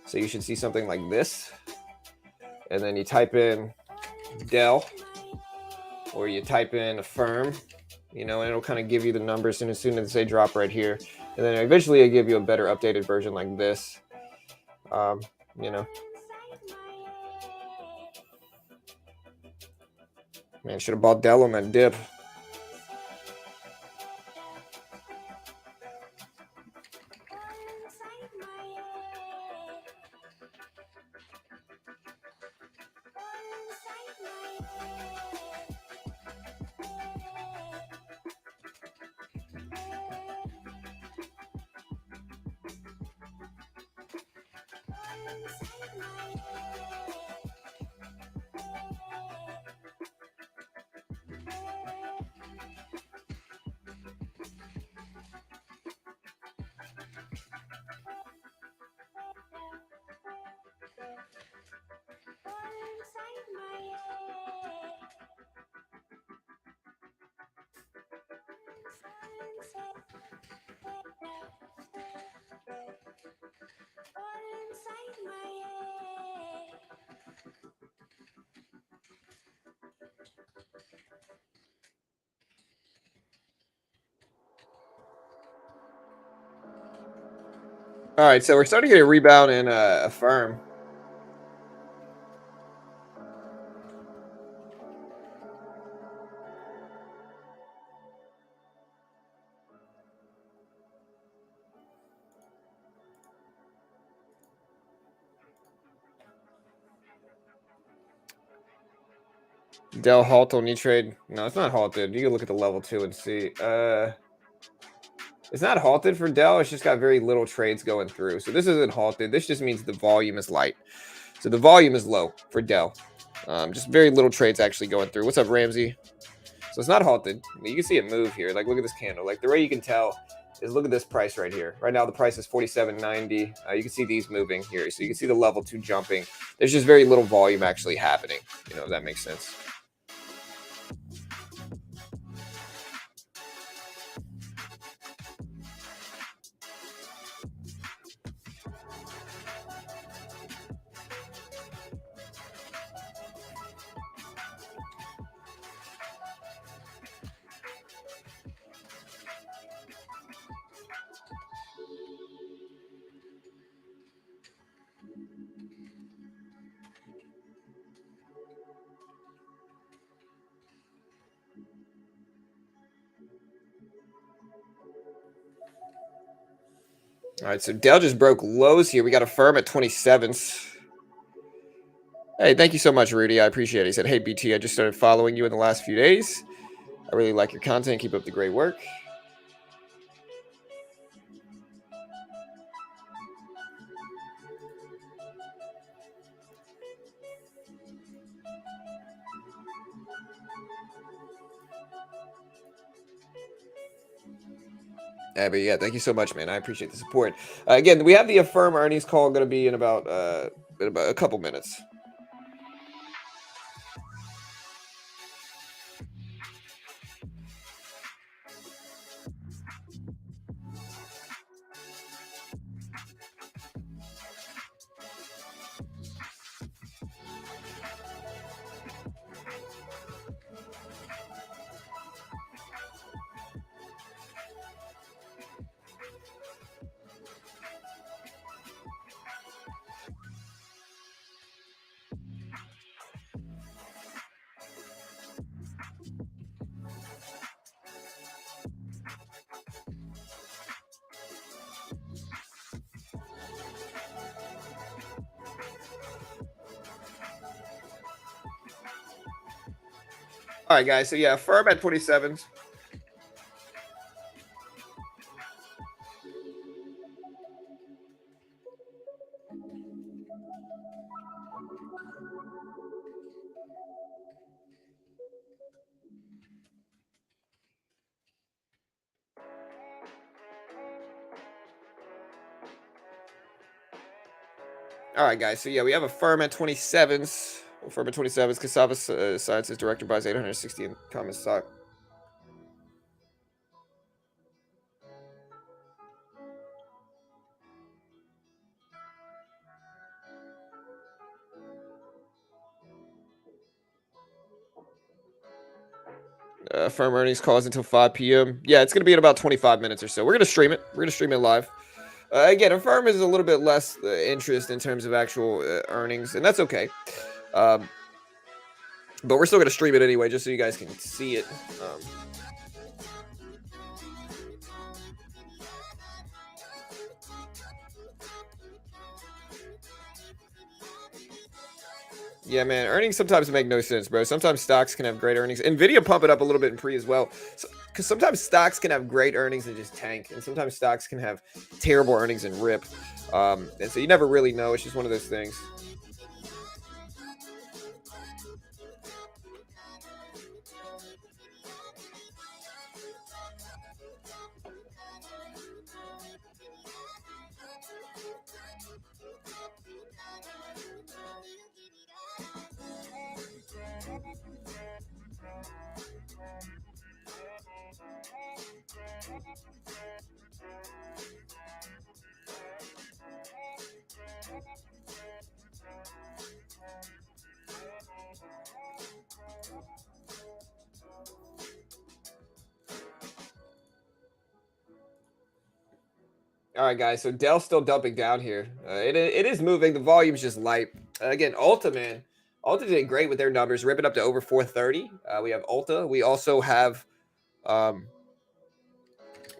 So you should see something like this, and then you type in Dell or you type in Affirm, you know, and it'll kind of give you the numbers, and as soon as they drop right here, and then eventually it'll give you a better updated version like this. You know, man, should have bought Dell on that dip. All right, so we're starting to get a rebound in Affirm. Dell halt on E-Trade. No, it's not halted. You can look at the level 2 and see. It's not halted for Dell. It's just got very little trades going through. So this isn't halted. This just means the volume is light. So the volume is low for Dell. Just very little trades actually going through. What's up, Ramsey? So it's not halted. You can see it move here. Like, look at this candle. Like, the way you can tell is look at this price right here. Right now, the price is 47.90. You can see these moving here. So you can see the level 2 jumping. There's just very little volume actually happening. You know, if that makes sense. All right, so Dell just broke lows here. We got Affirm at 27s. Hey, thank you so much, Rudy. I appreciate it. He said, hey, BT, I just started following you in the last few days. I really like your content. Keep up the great work. But yeah, thank you so much, man. I appreciate the support. Again, we have the Affirm earnings call going to be in about a couple minutes. All right, guys. So yeah, Affirm at 27s. All right, guys. So yeah, we have Affirm at 27s. Affirm at 27s. Cassava Sciences director buys 860 in common stock. Firm earnings calls until 5 p.m. Yeah, it's going to be in about 25 minutes or so. We're going to stream it. We're going to stream it live. Again, Affirm is a little bit less interest in terms of actual earnings, and that's okay. But we're still going to stream it anyway, just so you guys can see it. Yeah, man, earnings sometimes make no sense, bro. Sometimes stocks can have great earnings. Nvidia pump it up a little bit in pre as well, because sometimes stocks can have great earnings and just tank, and sometimes stocks can have terrible earnings and rip. And so you never really know. It's just one of those things. All right, guys. So Dell's still dumping down here. It is moving. The volume's just light. Again, ULTA, man. ULTA did great with their numbers, ripping up to over 430. We have ULTA. We also have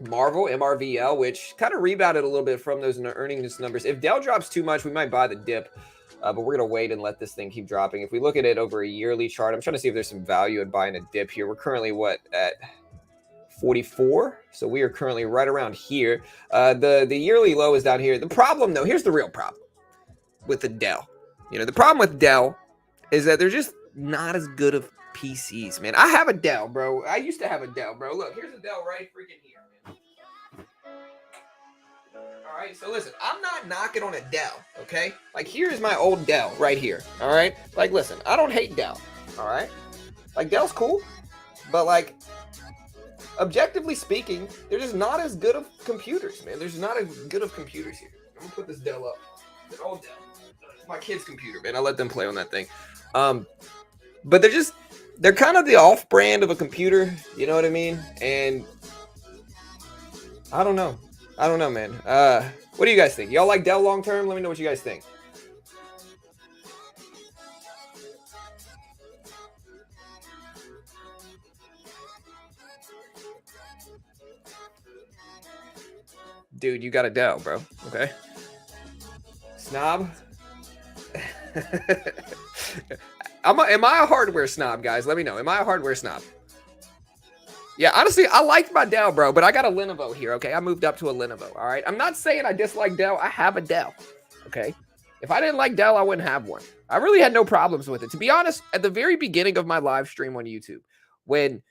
MRVL, which kind of rebounded a little bit from those earnings numbers. If Dell drops too much, we might buy the dip, but we're going to wait and let this thing keep dropping. If we look at it over a yearly chart, I'm trying to see if there's some value in buying a dip here. We're currently, at 44, so we are currently right around here. The yearly low is down here. The problem, though, here's the real problem with the Dell. The problem with Dell is that they're just not as good of PCs, man. I have a Dell, bro. I used to have a Dell, bro. Look, here's a Dell right freaking here, man. All right, so listen, I'm not knocking on a Dell, okay? Like, here's my old Dell right here, all right? Like, listen, I don't hate Dell, all right? Like, Dell's cool, but, like, objectively speaking, they're just not as good of computers, man. There's not as good of computers here. I'm gonna put this Dell up. It's an old Dell. It's my kid's computer, man. I let them play on that thing. But they're kind of the off-brand of a computer, you know what I mean? And I don't know, man. What do you guys think? Y'all like Dell long term? Let me know what you guys think. Dude, you got a Dell, bro. Okay. Snob. Am I a hardware snob, guys? Let me know. Am I a hardware snob? Yeah, honestly, I liked my Dell, bro, but I got a Lenovo here, okay? I moved up to a Lenovo, all right? I'm not saying I dislike Dell. I have a Dell, okay? If I didn't like Dell, I wouldn't have one. I really had no problems with it. To be honest, at the very beginning of my live stream on YouTube, when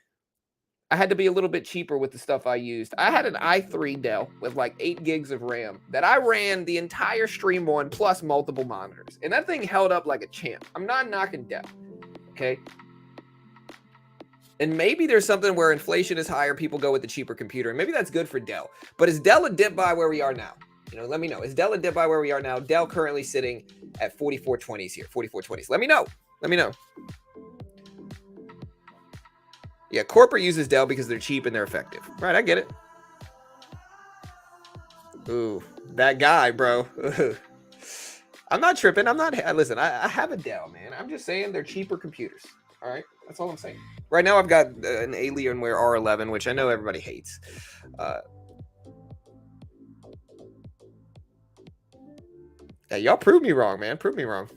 I had to be a little bit cheaper with the stuff I used, I had an i3 Dell with like 8 gigs of RAM that I ran the entire stream on plus multiple monitors. And that thing held up like a champ. I'm not knocking Dell, okay? And maybe there's something where inflation is higher, people go with the cheaper computer, and maybe that's good for Dell. But is Dell a dip buy where we are now? Let me know. Is Dell a dip buy where we are now? Dell currently sitting at 4420s here, 4420s. Let me know. Yeah, corporate uses Dell because they're cheap and they're effective. Right, I get it. Ooh, that guy, bro. I'm not tripping. Listen, I have a Dell, man. I'm just saying they're cheaper computers. All right, that's all I'm saying. Right now, I've got an Alienware R11, which I know everybody hates. Yeah, y'all prove me wrong, man. Prove me wrong.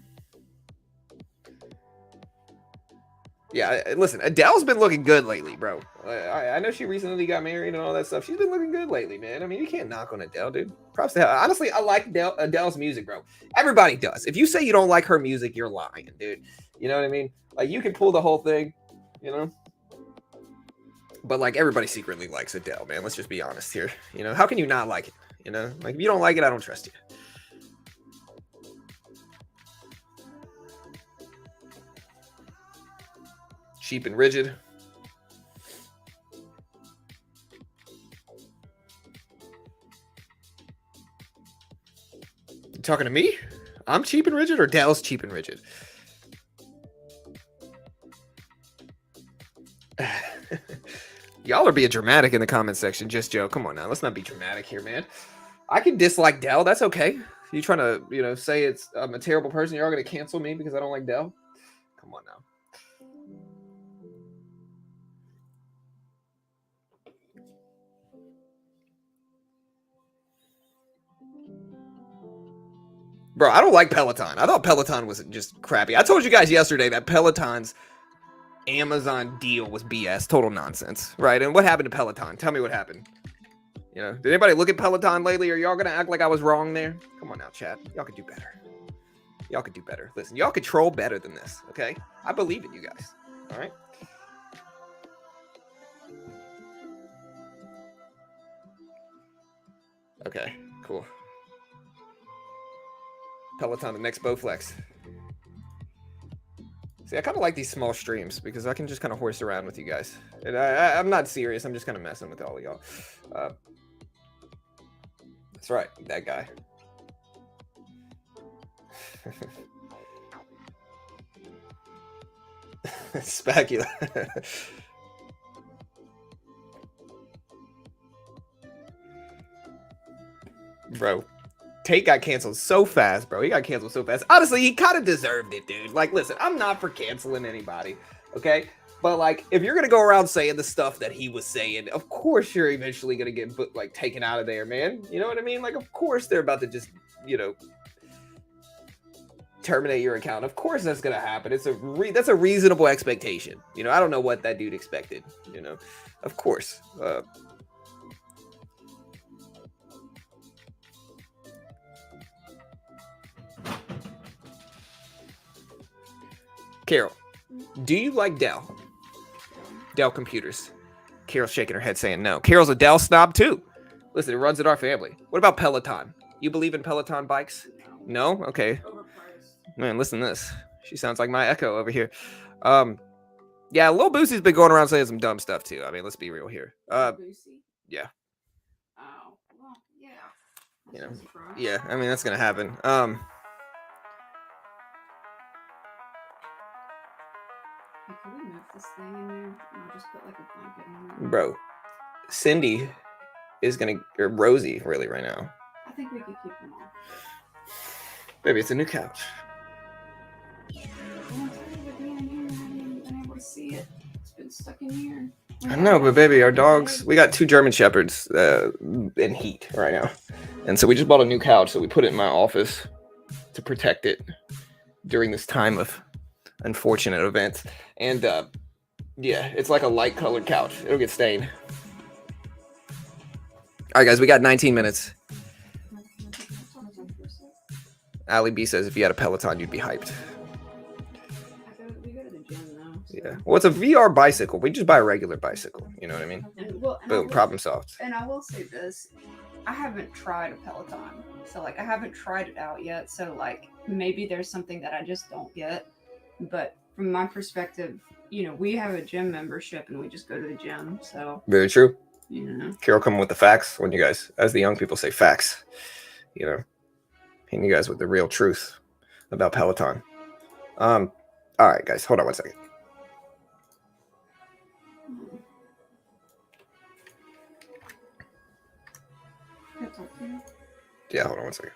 Yeah, listen, Adele's been looking good lately, bro. I know she recently got married and all that stuff. She's been looking good lately, man. I mean, you can't knock on Adele, dude. Props to her. Honestly, I like Adele's music, bro. Everybody does. If you say you don't like her music, you're lying, dude. You know what I mean? Like, you can pull the whole thing, But, like, everybody secretly likes Adele, man. Let's just be honest here. How can you not like it? Like, if you don't like it, I don't trust you. Cheap and rigid. You talking to me? I'm cheap and rigid, or Dell's cheap and rigid? Y'all are being dramatic in the comment section. Just Joe. Come on now. Let's not be dramatic here, man. I can dislike Dell. That's okay. You trying to, say I'm a terrible person? You're all going to cancel me because I don't like Dell? Come on now. Bro, I don't like Peloton. I thought Peloton was just crappy. I told you guys yesterday that Peloton's Amazon deal was BS. Total nonsense, right? And what happened to Peloton? Tell me what happened. Did anybody look at Peloton lately? Are y'all going to act like I was wrong there? Come on now, chat. Y'all could do better. Y'all could do better. Listen, y'all could troll better than this, okay? I believe in you guys, all right? Okay, cool. Peloton, the next Bowflex. See, I kind of like these small streams because I can just kind of horse around with you guys. And I'm not serious. I'm just kind of messing with all of y'all. That's right, that guy. Specula. Bro, Tate got canceled so fast, bro. He got canceled so fast. Honestly, he kind of deserved it, dude. Like, listen, I'm not for canceling anybody, okay? But like, if you're gonna go around saying the stuff that he was saying, of course you're eventually gonna get like taken out of there, man. You know what I mean? Like, of course they're about to just, terminate your account. Of course that's gonna happen. That's a reasonable expectation. I don't know what that dude expected. Of course. Carol, do you like Dell? Dell computers. Carol's shaking her head saying no. Carol's a Dell snob too. Listen, it runs in our family. What about Peloton? You believe in Peloton bikes? No? Okay. Man, listen to this. She sounds like my echo over here. Yeah, Lil Boosie's been going around saying some dumb stuff too. I mean, let's be real here. Yeah. Oh, well, yeah. Yeah, I mean, that's gonna happen. Can we move this thing in there? I'll just put like a blanket on it. Bro, Cindy is gonna, or Rosie, really, right now. I think we could keep them all. Baby, it's a new couch. See it. It's been stuck in here. I know, but baby, our dogs, we got 2 German Shepherds in heat right now. And so we just bought a new couch, so we put it in my office to protect it during this time of unfortunate events. And yeah, it's like a light colored couch. It'll get stained. All right, guys, we got 19 minutes. Ali B says if you had a Peloton, you'd be hyped. Yeah. Well, it's a VR bicycle. We just buy a regular bicycle. You know what I mean? Boom, problem solved. And I will say this. I haven't tried a Peloton. So, like, I haven't tried it out yet. So, like, maybe there's something that I just don't get. But from my perspective, we have a gym membership and we just go to the gym. So. Very true. Carol coming with the facts when you guys, as the young people say, facts. Hitting you guys with the real truth about Peloton. All right, guys, hold on one second. Yeah, hold on one second.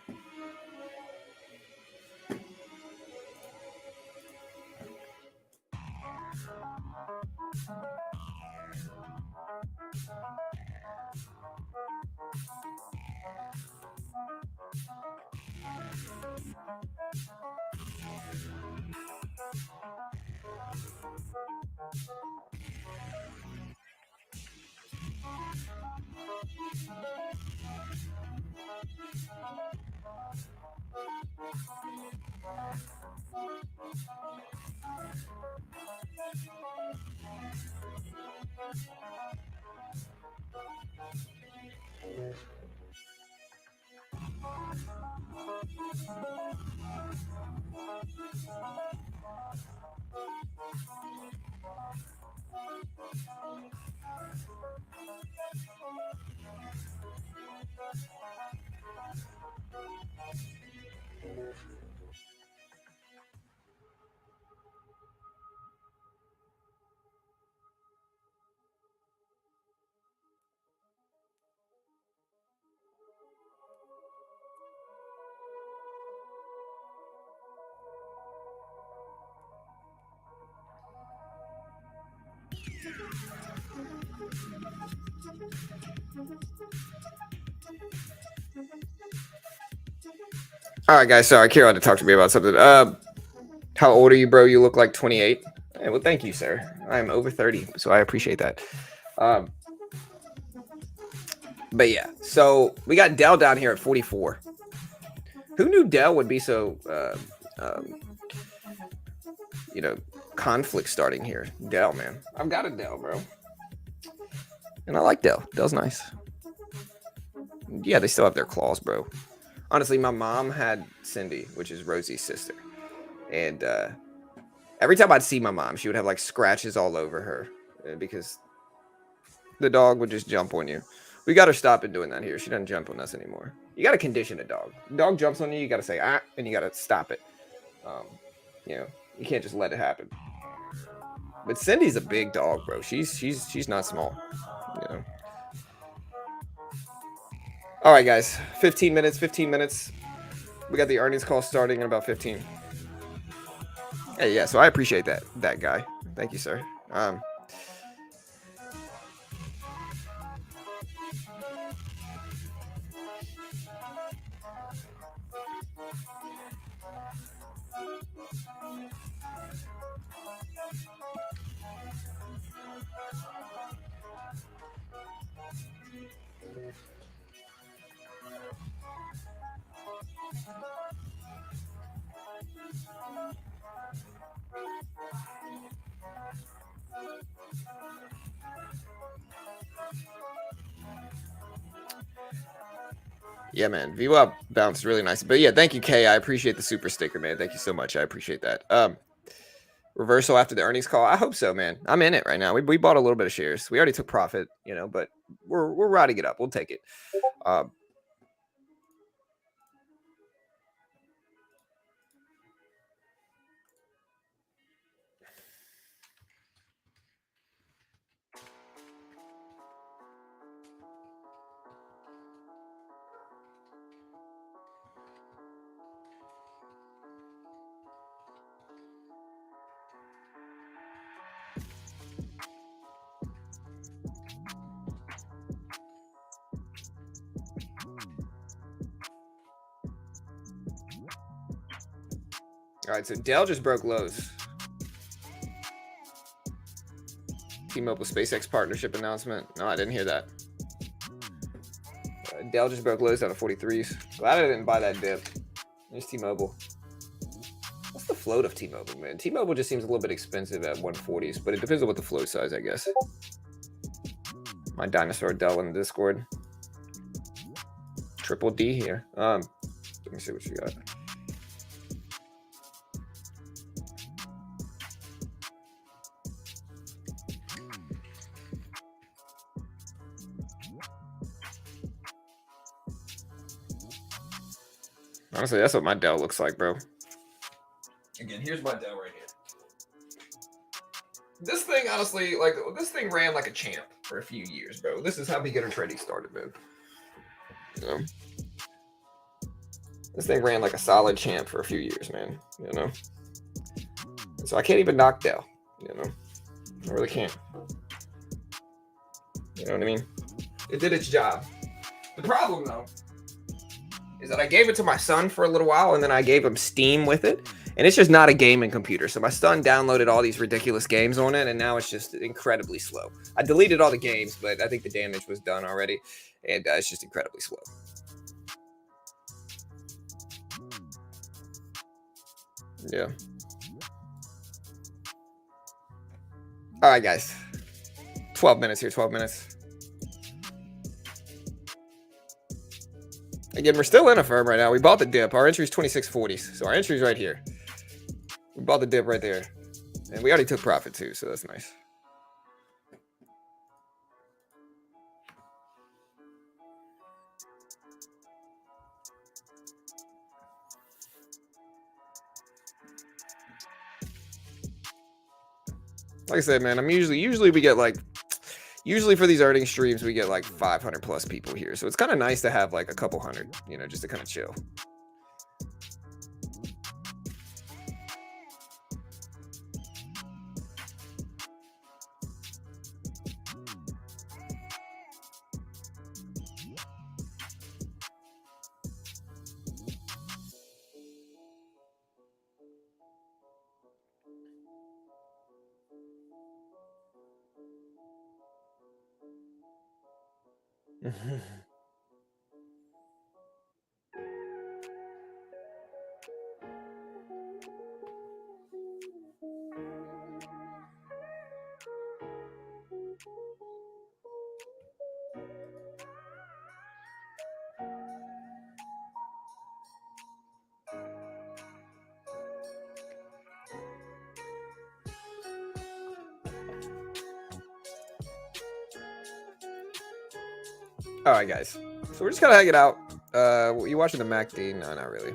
All right, guys. Sorry, Carol had to talk to me about something. How old are you, bro? You look like 28. Hey, well, thank you, sir. I am over 30, so I appreciate that. But yeah, so we got Dell down here at 44. Who knew Dell would be so, conflict starting here? Dell, man. I've got a Dell, bro. And I like Dell. Dell's nice. Yeah, they still have their claws, bro. Honestly, my mom had Cindy, which is Rosie's sister. And every time I'd see my mom, she would have like scratches all over her because the dog would just jump on you. We got her stopping doing that here. She doesn't jump on us anymore. You got to condition a dog. Dog jumps on you, you got to say, ah, and you got to stop it. You can't just let it happen. But Cindy's a big dog, bro. She's not small. All right, guys, 15 minutes, 15 minutes. We got the earnings call starting in about 15. Hey, yeah, so I appreciate that guy. Thank you, sir. Yeah, man. VWAP bounced really nice. But yeah, thank you, Kay. I appreciate the super sticker, man. Thank you so much. I appreciate that. Reversal after the earnings call. I hope so, man. I'm in it right now. We bought a little bit of shares. We already took profit, but we're riding it up. We'll take it. All right, so Dell just broke lows. T-Mobile SpaceX partnership announcement. No, I didn't hear that. Dell just broke lows down to 43s. Glad I didn't buy that dip. There's T-Mobile. What's the float of T-Mobile, man? T-Mobile just seems a little bit expensive at 140s, but it depends on what the float size, I guess. My dinosaur Dell in the Discord. Triple D here. Let me see what you got. Honestly, that's what my Dell looks like, bro. Again, here's my Dell right here. This thing, honestly, this thing ran like a champ for a few years, bro. This is how beginner trading started, man. This thing ran like a solid champ for a few years, man. So I can't even knock Dell. I really can't. You know what I mean? It did its job. The problem, though, is that I gave it to my son for a little while, and then I gave him Steam with it, and it's just not a gaming computer. So my son downloaded all these ridiculous games on it, and now it's just incredibly slow. I deleted all the games, but I think the damage was done already, and it's just incredibly slow. Yeah. All right, guys. 12 minutes here, 12 minutes. Again, we're still in Affirm right now. We bought the dip. Our entry is 2640s. So our entry is right here. We bought the dip right there. And we already took profit too, so that's nice. Like I said, man, I'm usually we get usually for these earnings streams, we get like 500 plus people here. So it's kind of nice to have like a couple hundred, just to kind of chill. All right, guys. So we're just kind of hanging out. You watching the MACD? No, not really.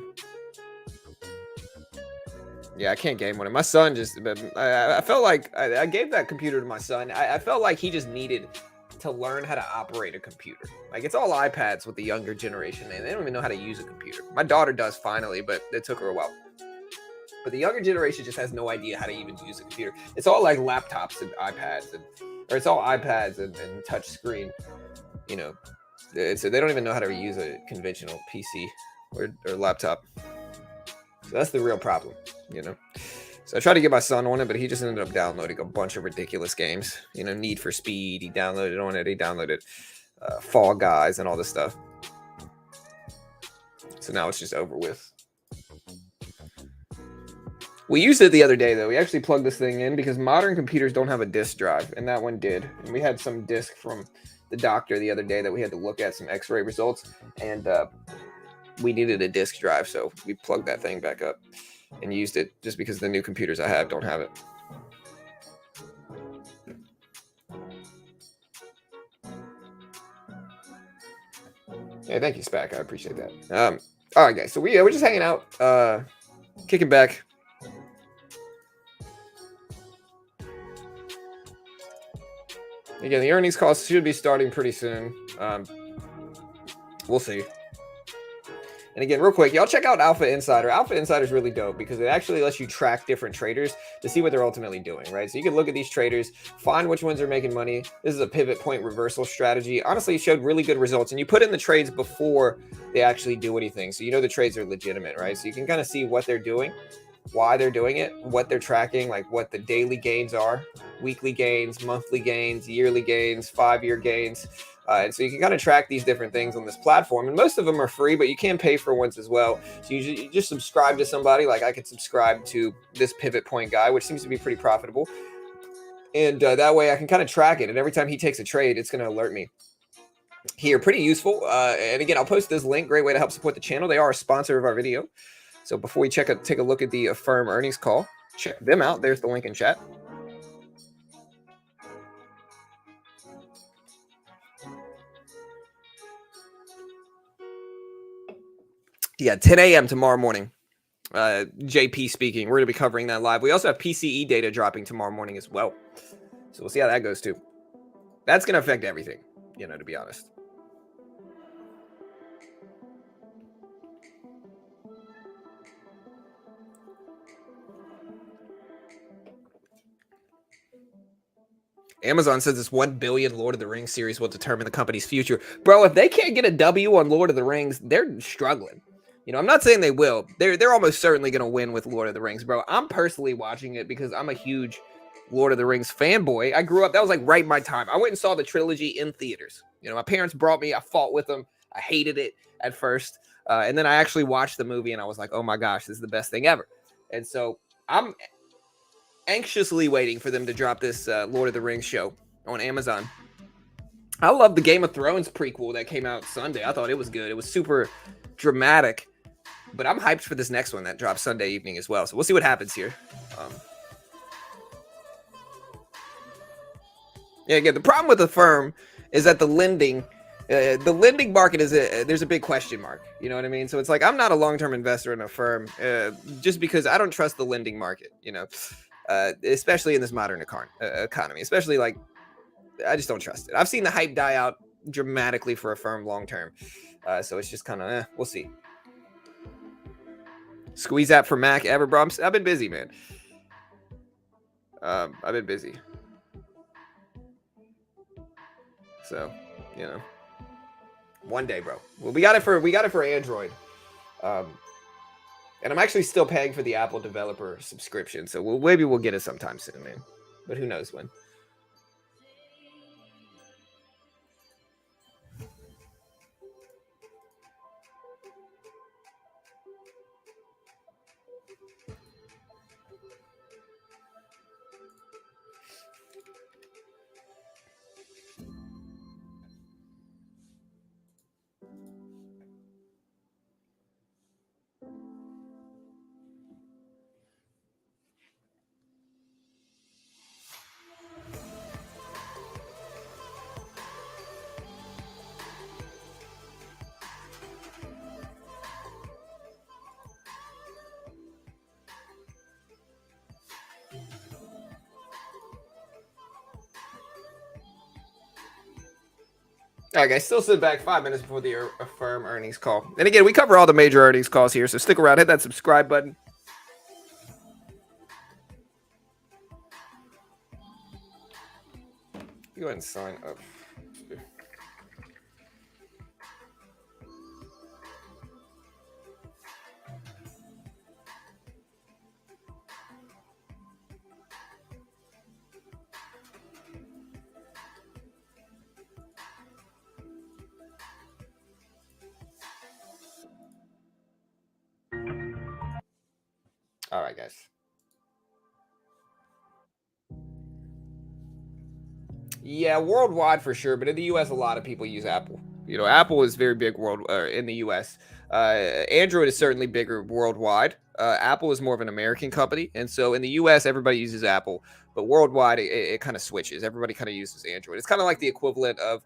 Yeah, I can't game on it. My son just, I felt like I gave that computer to my son. I felt like he just needed to learn how to operate a computer. Like, it's all iPads with the younger generation, and they don't even know how to use a computer. My daughter does finally, but it took her a while. But the younger generation just has no idea how to even use a computer. It's all like laptops and iPads, or it's all iPads and touch screen. You know, so they don't even know how to use a conventional PC or laptop. So that's the real problem, you know. So I tried to get my son on it, but he just ended up downloading a bunch of ridiculous games. You know, Need for Speed, he downloaded on it. He downloaded Fall Guys and all this stuff. So now it's just over with. We used it the other day, though. We actually plugged this thing in because modern computers don't have a disk drive, and that one did. And we had some disk from the doctor the other day that we had to look at some x-ray results, and we needed a disk drive, so we plugged that thing back up and used it just because the new computers I have don't have it. Yeah, thank you, Spac. I appreciate that. All right, guys. So we're just hanging out, kicking back. Again, the earnings calls should be starting pretty soon. We'll see. And again, real quick, y'all check out Alpha Insider. Alpha Insider is really dope because it actually lets you track different traders to see what they're ultimately doing, right? So you can look at these traders, find which ones are making money. This is a pivot point reversal strategy. Honestly, it showed really good results. And you put in the trades before they actually do anything. So you know the trades are legitimate, right? So you can kind of see what they're doing, why they're doing it, what they're tracking, like what the daily gains are, weekly gains, monthly gains, yearly gains, 5-year gains. And so you can kind of track these different things on this platform. And most of them are free, but you can pay for ones as well. So you just subscribe to somebody. Like I could subscribe to this pivot point guy, which seems to be pretty profitable. And that way I can kind of track it. And every time he takes a trade, it's going to alert me. Here, pretty useful. And again, I'll post this link. Great way to help support the channel. They are a sponsor of our video. So before we take a look at the Affirm earnings call, check them out. There's the link in chat. Yeah, 10 a.m. tomorrow morning. JP speaking. We're going to be covering that live. We also have PCE data dropping tomorrow morning as well. So we'll see how that goes too. That's going to affect everything, to be honest. Amazon says this 1 billion Lord of the Rings series will determine the company's future. Bro, if they can't get a W on Lord of the Rings, they're struggling. I'm not saying they will. They're almost certainly going to win with Lord of the Rings, bro. I'm personally watching it because I'm a huge Lord of the Rings fanboy. I grew up, that was like right in my time. I went and saw the trilogy in theaters. My parents brought me, I fought with them. I hated it at first. And then I actually watched the movie and I was like, oh my gosh, this is the best thing ever. And so I'm anxiously waiting for them to drop this Lord of the Rings show on Amazon. I love the Game of Thrones prequel that came out Sunday. I thought it was good. It was super dramatic. But I'm hyped for this next one that drops Sunday evening as well. So we'll see what happens here. Yeah, again, the problem with Affirm is that the lending market is there's a big question mark. You know what I mean? So it's like I'm not a long-term investor in Affirm just because I don't trust the lending market. Especially in this modern economy. Especially like I just don't trust it. I've seen the hype die out dramatically for Affirm long-term. So it's just kind of we'll see. Squeeze app for Mac ever, bro. I've been busy, man. I've been busy. So, one day, bro. Well, we got it for Android. And I'm actually still paying for the Apple developer subscription. So maybe we'll get it sometime soon, man. But who knows when. All right, guys, still sit back 5 minutes before the Affirm earnings call. And again, we cover all the major earnings calls here, so stick around, hit that subscribe button. Go ahead and sign up. All right, guys. Yeah, worldwide for sure, but in the U.S., a lot of people use Apple. You know, Apple is very big in the U.S. Android is certainly bigger worldwide. Apple is more of an American company, and so in the U.S., everybody uses Apple, but worldwide, it kind of switches. Everybody kind of uses Android. It's kind of like the equivalent of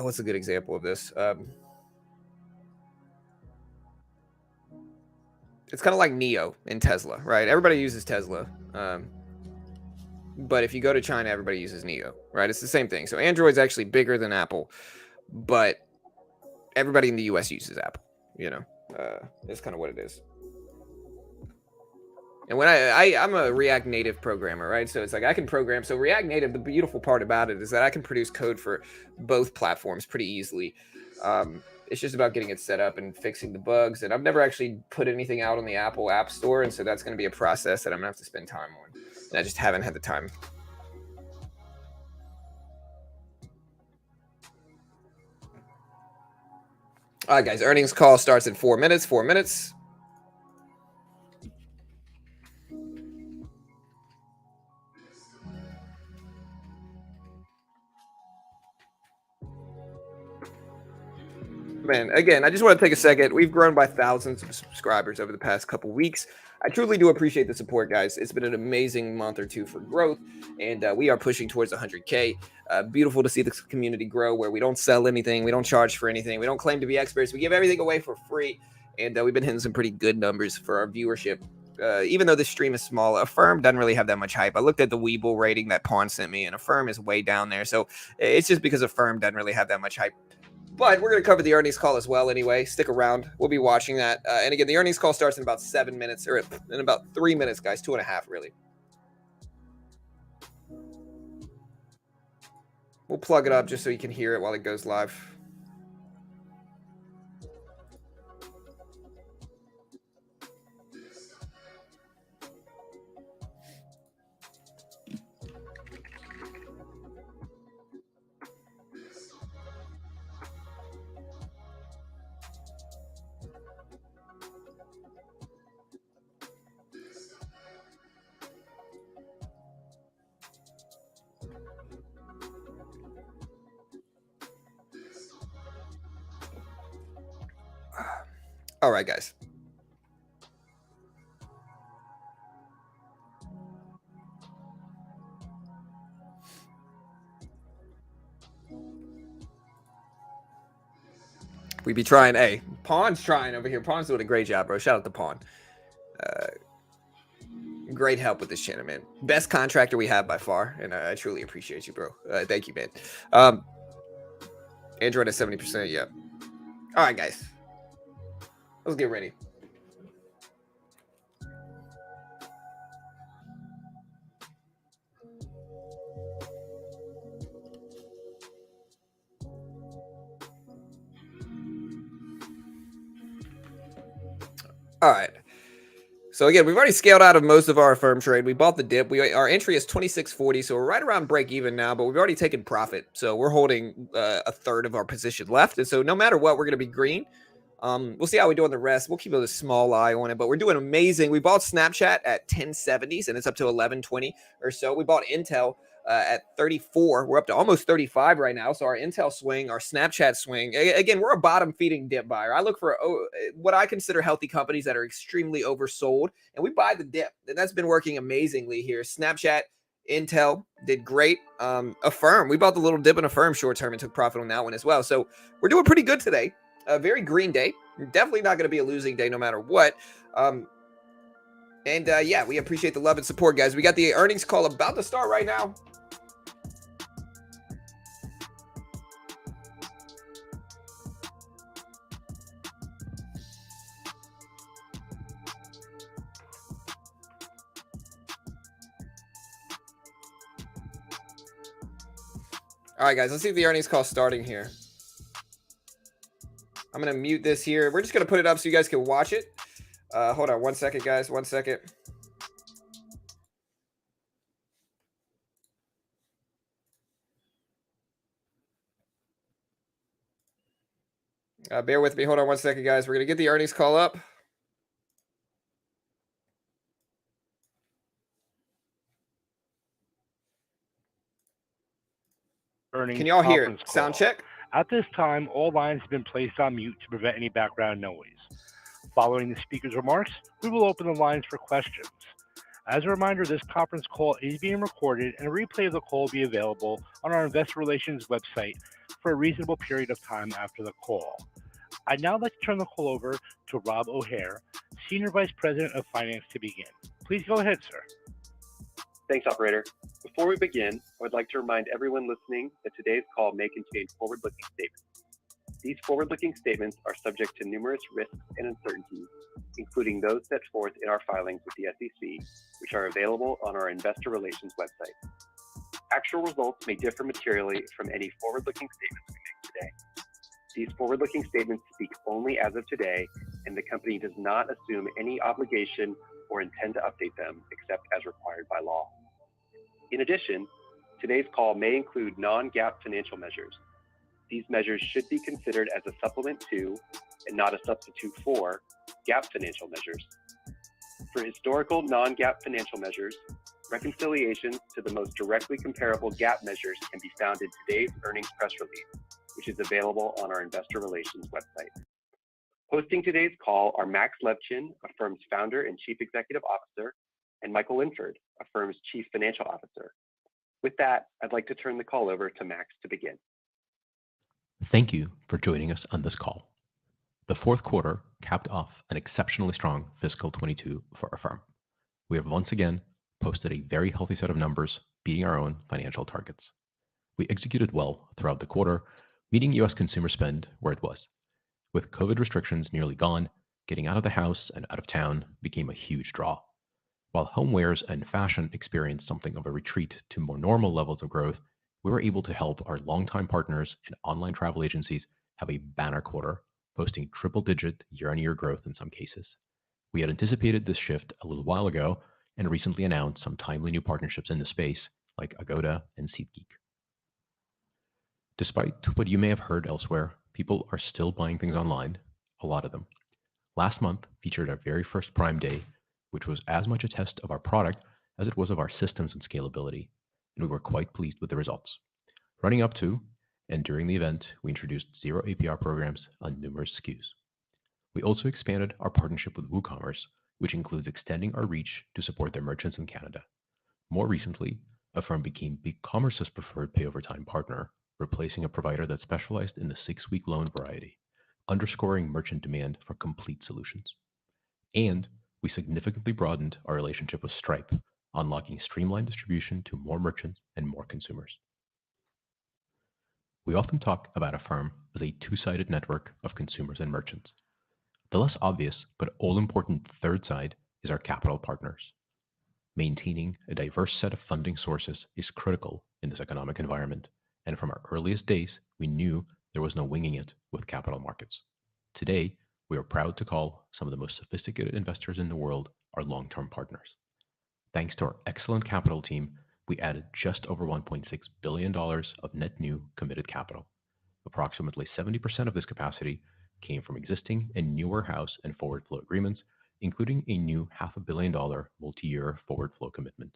what's a good example of this? It's kind of like Neo in Tesla, right? Everybody uses Tesla. But if you go to China, everybody uses Neo, right? It's the same thing. So Android's actually bigger than Apple, but everybody in the US uses Apple, you know? That's kind of what it is. And when I'm a React Native programmer, right? So it's like I can program. So React Native, the beautiful part about it is that I can produce code for both platforms pretty easily. It's just about getting it set up and fixing the bugs. And I've never actually put anything out on the Apple App Store. And so that's going to be a process that I'm going to have to spend time on. And I just haven't had the time. All right, guys, earnings call starts in 4 minutes. 4 minutes. Man, again, I just want to take a second. We've grown by thousands of subscribers over the past couple weeks. I truly do appreciate the support, guys. It's been an amazing month or two for growth, and we are pushing towards 100K. Beautiful to see the community grow where we don't sell anything, we don't charge for anything, we don't claim to be experts, we give everything away for free, and we've been hitting some pretty good numbers for our viewership. Even though this stream is small, Affirm doesn't really have that much hype. I looked at the Webull rating that Pawn sent me, and Affirm is way down there, so it's just because Affirm doesn't really have that much hype. But we're going to cover the earnings call as well anyway. Stick around. We'll be watching that. And again, the earnings call starts in about 7 minutes, or in about 3 minutes, guys. 2.5, really. We'll plug it up just so you can hear it while it goes live. All right, guys. We be trying. Hey, Pawn's trying over here. Pawn's doing a great job, bro. Shout out to Pawn. Great help with this channel, man. Best contractor we have by far, and I truly appreciate you, bro. Thank you, man. Android at 70%. Yeah. All right, guys. Let's get ready. All right. So again, we've already scaled out of most of our Affirm trade. We bought the dip. Our entry is 26.40, so we're right around break even now, but we've already taken profit. So we're holding a third of our position left. And so no matter what, we're going to be green. We'll see how we do on the rest. We'll keep a small eye on it, but we're doing amazing. We bought Snapchat at 1070s, and it's up to 1120 or so. We bought Intel at 34. We're up to almost 35 right now. So our Intel swing, our Snapchat swing, again, we're a bottom feeding dip buyer. I look for what I consider healthy companies that are extremely oversold, and we buy the dip, and that's been working amazingly here. Snapchat, Intel did great. Affirm, we bought the little dip in Affirm short term and took profit on that one as well. So we're doing pretty good today. A very green day. Definitely not going to be a losing day no matter what. Yeah, we appreciate the love and support, guys. We got the earnings call about to start right now. All right, guys, let's see the earnings call starting here. I'm going to mute this here. We're just going to put it up so you guys can watch it. Hold on 1 second, guys. 1 second. Bear with me. Hold on 1 second, guys. We're going to get the earnings call up. Can y'all hear it? Sound check? At this time, all lines have been placed on mute to prevent any background noise. Following the speaker's remarks, we will open the lines for questions. As a reminder, this conference call is being recorded and a replay of the call will be available on our investor relations website for a reasonable period of time after the call. I'd now like to turn the call over to Rob O'Hare, Senior Vice President of Finance, to begin. Please go ahead, sir. Thanks, operator. Before we begin, I would like to remind everyone listening that today's call may contain forward-looking statements. These forward-looking statements are subject to numerous risks and uncertainties, including those set forth in our filings with the SEC, which are available on our investor relations website. Actual results may differ materially from any forward-looking statements we make today. These forward-looking statements speak only as of today, and the company does not assume any obligation or intend to update them except as required by law. In addition, today's call may include non-GAAP financial measures. These measures should be considered as a supplement to, and not a substitute for, GAAP financial measures. For historical non-GAAP financial measures, reconciliations to the most directly comparable GAAP measures can be found in today's earnings press release, which is available on our investor relations website. Hosting today's call are Max Levchin, Affirm's founder and chief executive officer, and Michael Linford, Affirm's chief financial officer. With that, I'd like to turn the call over to Max to begin. Thank you for joining us on this call. The fourth quarter capped off an exceptionally strong fiscal 22 for Affirm. We have once again posted a very healthy set of numbers, beating our own financial targets. We executed well throughout the quarter, meeting U.S. consumer spend where it was. With COVID restrictions nearly gone, getting out of the house and out of town became a huge draw. While homewares and fashion experienced something of a retreat to more normal levels of growth, we were able to help our longtime partners and online travel agencies have a banner quarter, posting triple-digit year-on-year growth in some cases. We had anticipated this shift a little while ago and recently announced some timely new partnerships in the space like Agoda and SeatGeek. Despite what you may have heard elsewhere, people are still buying things online, a lot of them. Last month featured our very first Prime Day, which was as much a test of our product as it was of our systems and scalability, and we were quite pleased with the results. Running up to and during the event, we introduced zero APR programs on numerous SKUs. We also expanded our partnership with WooCommerce, which includes extending our reach to support their merchants in Canada. More recently, Affirm became BigCommerce's preferred pay over time partner, replacing a provider that specialized in the 6-week loan variety, underscoring merchant demand for complete solutions. And we significantly broadened our relationship with Stripe, unlocking streamlined distribution to more merchants and more consumers. We often talk about Affirm as a two-sided network of consumers and merchants. The less obvious but all-important third side is our capital partners. Maintaining a diverse set of funding sources is critical in this economic environment, and from our earliest days, we knew there was no winging it with capital markets. Today, we are proud to call some of the most sophisticated investors in the world our long-term partners. Thanks to our excellent capital team, we added just over $1.6 billion of net new committed capital. Approximately 70% of this capacity came from existing and new warehouse and forward flow agreements, including a new $500 million multi-year forward flow commitment.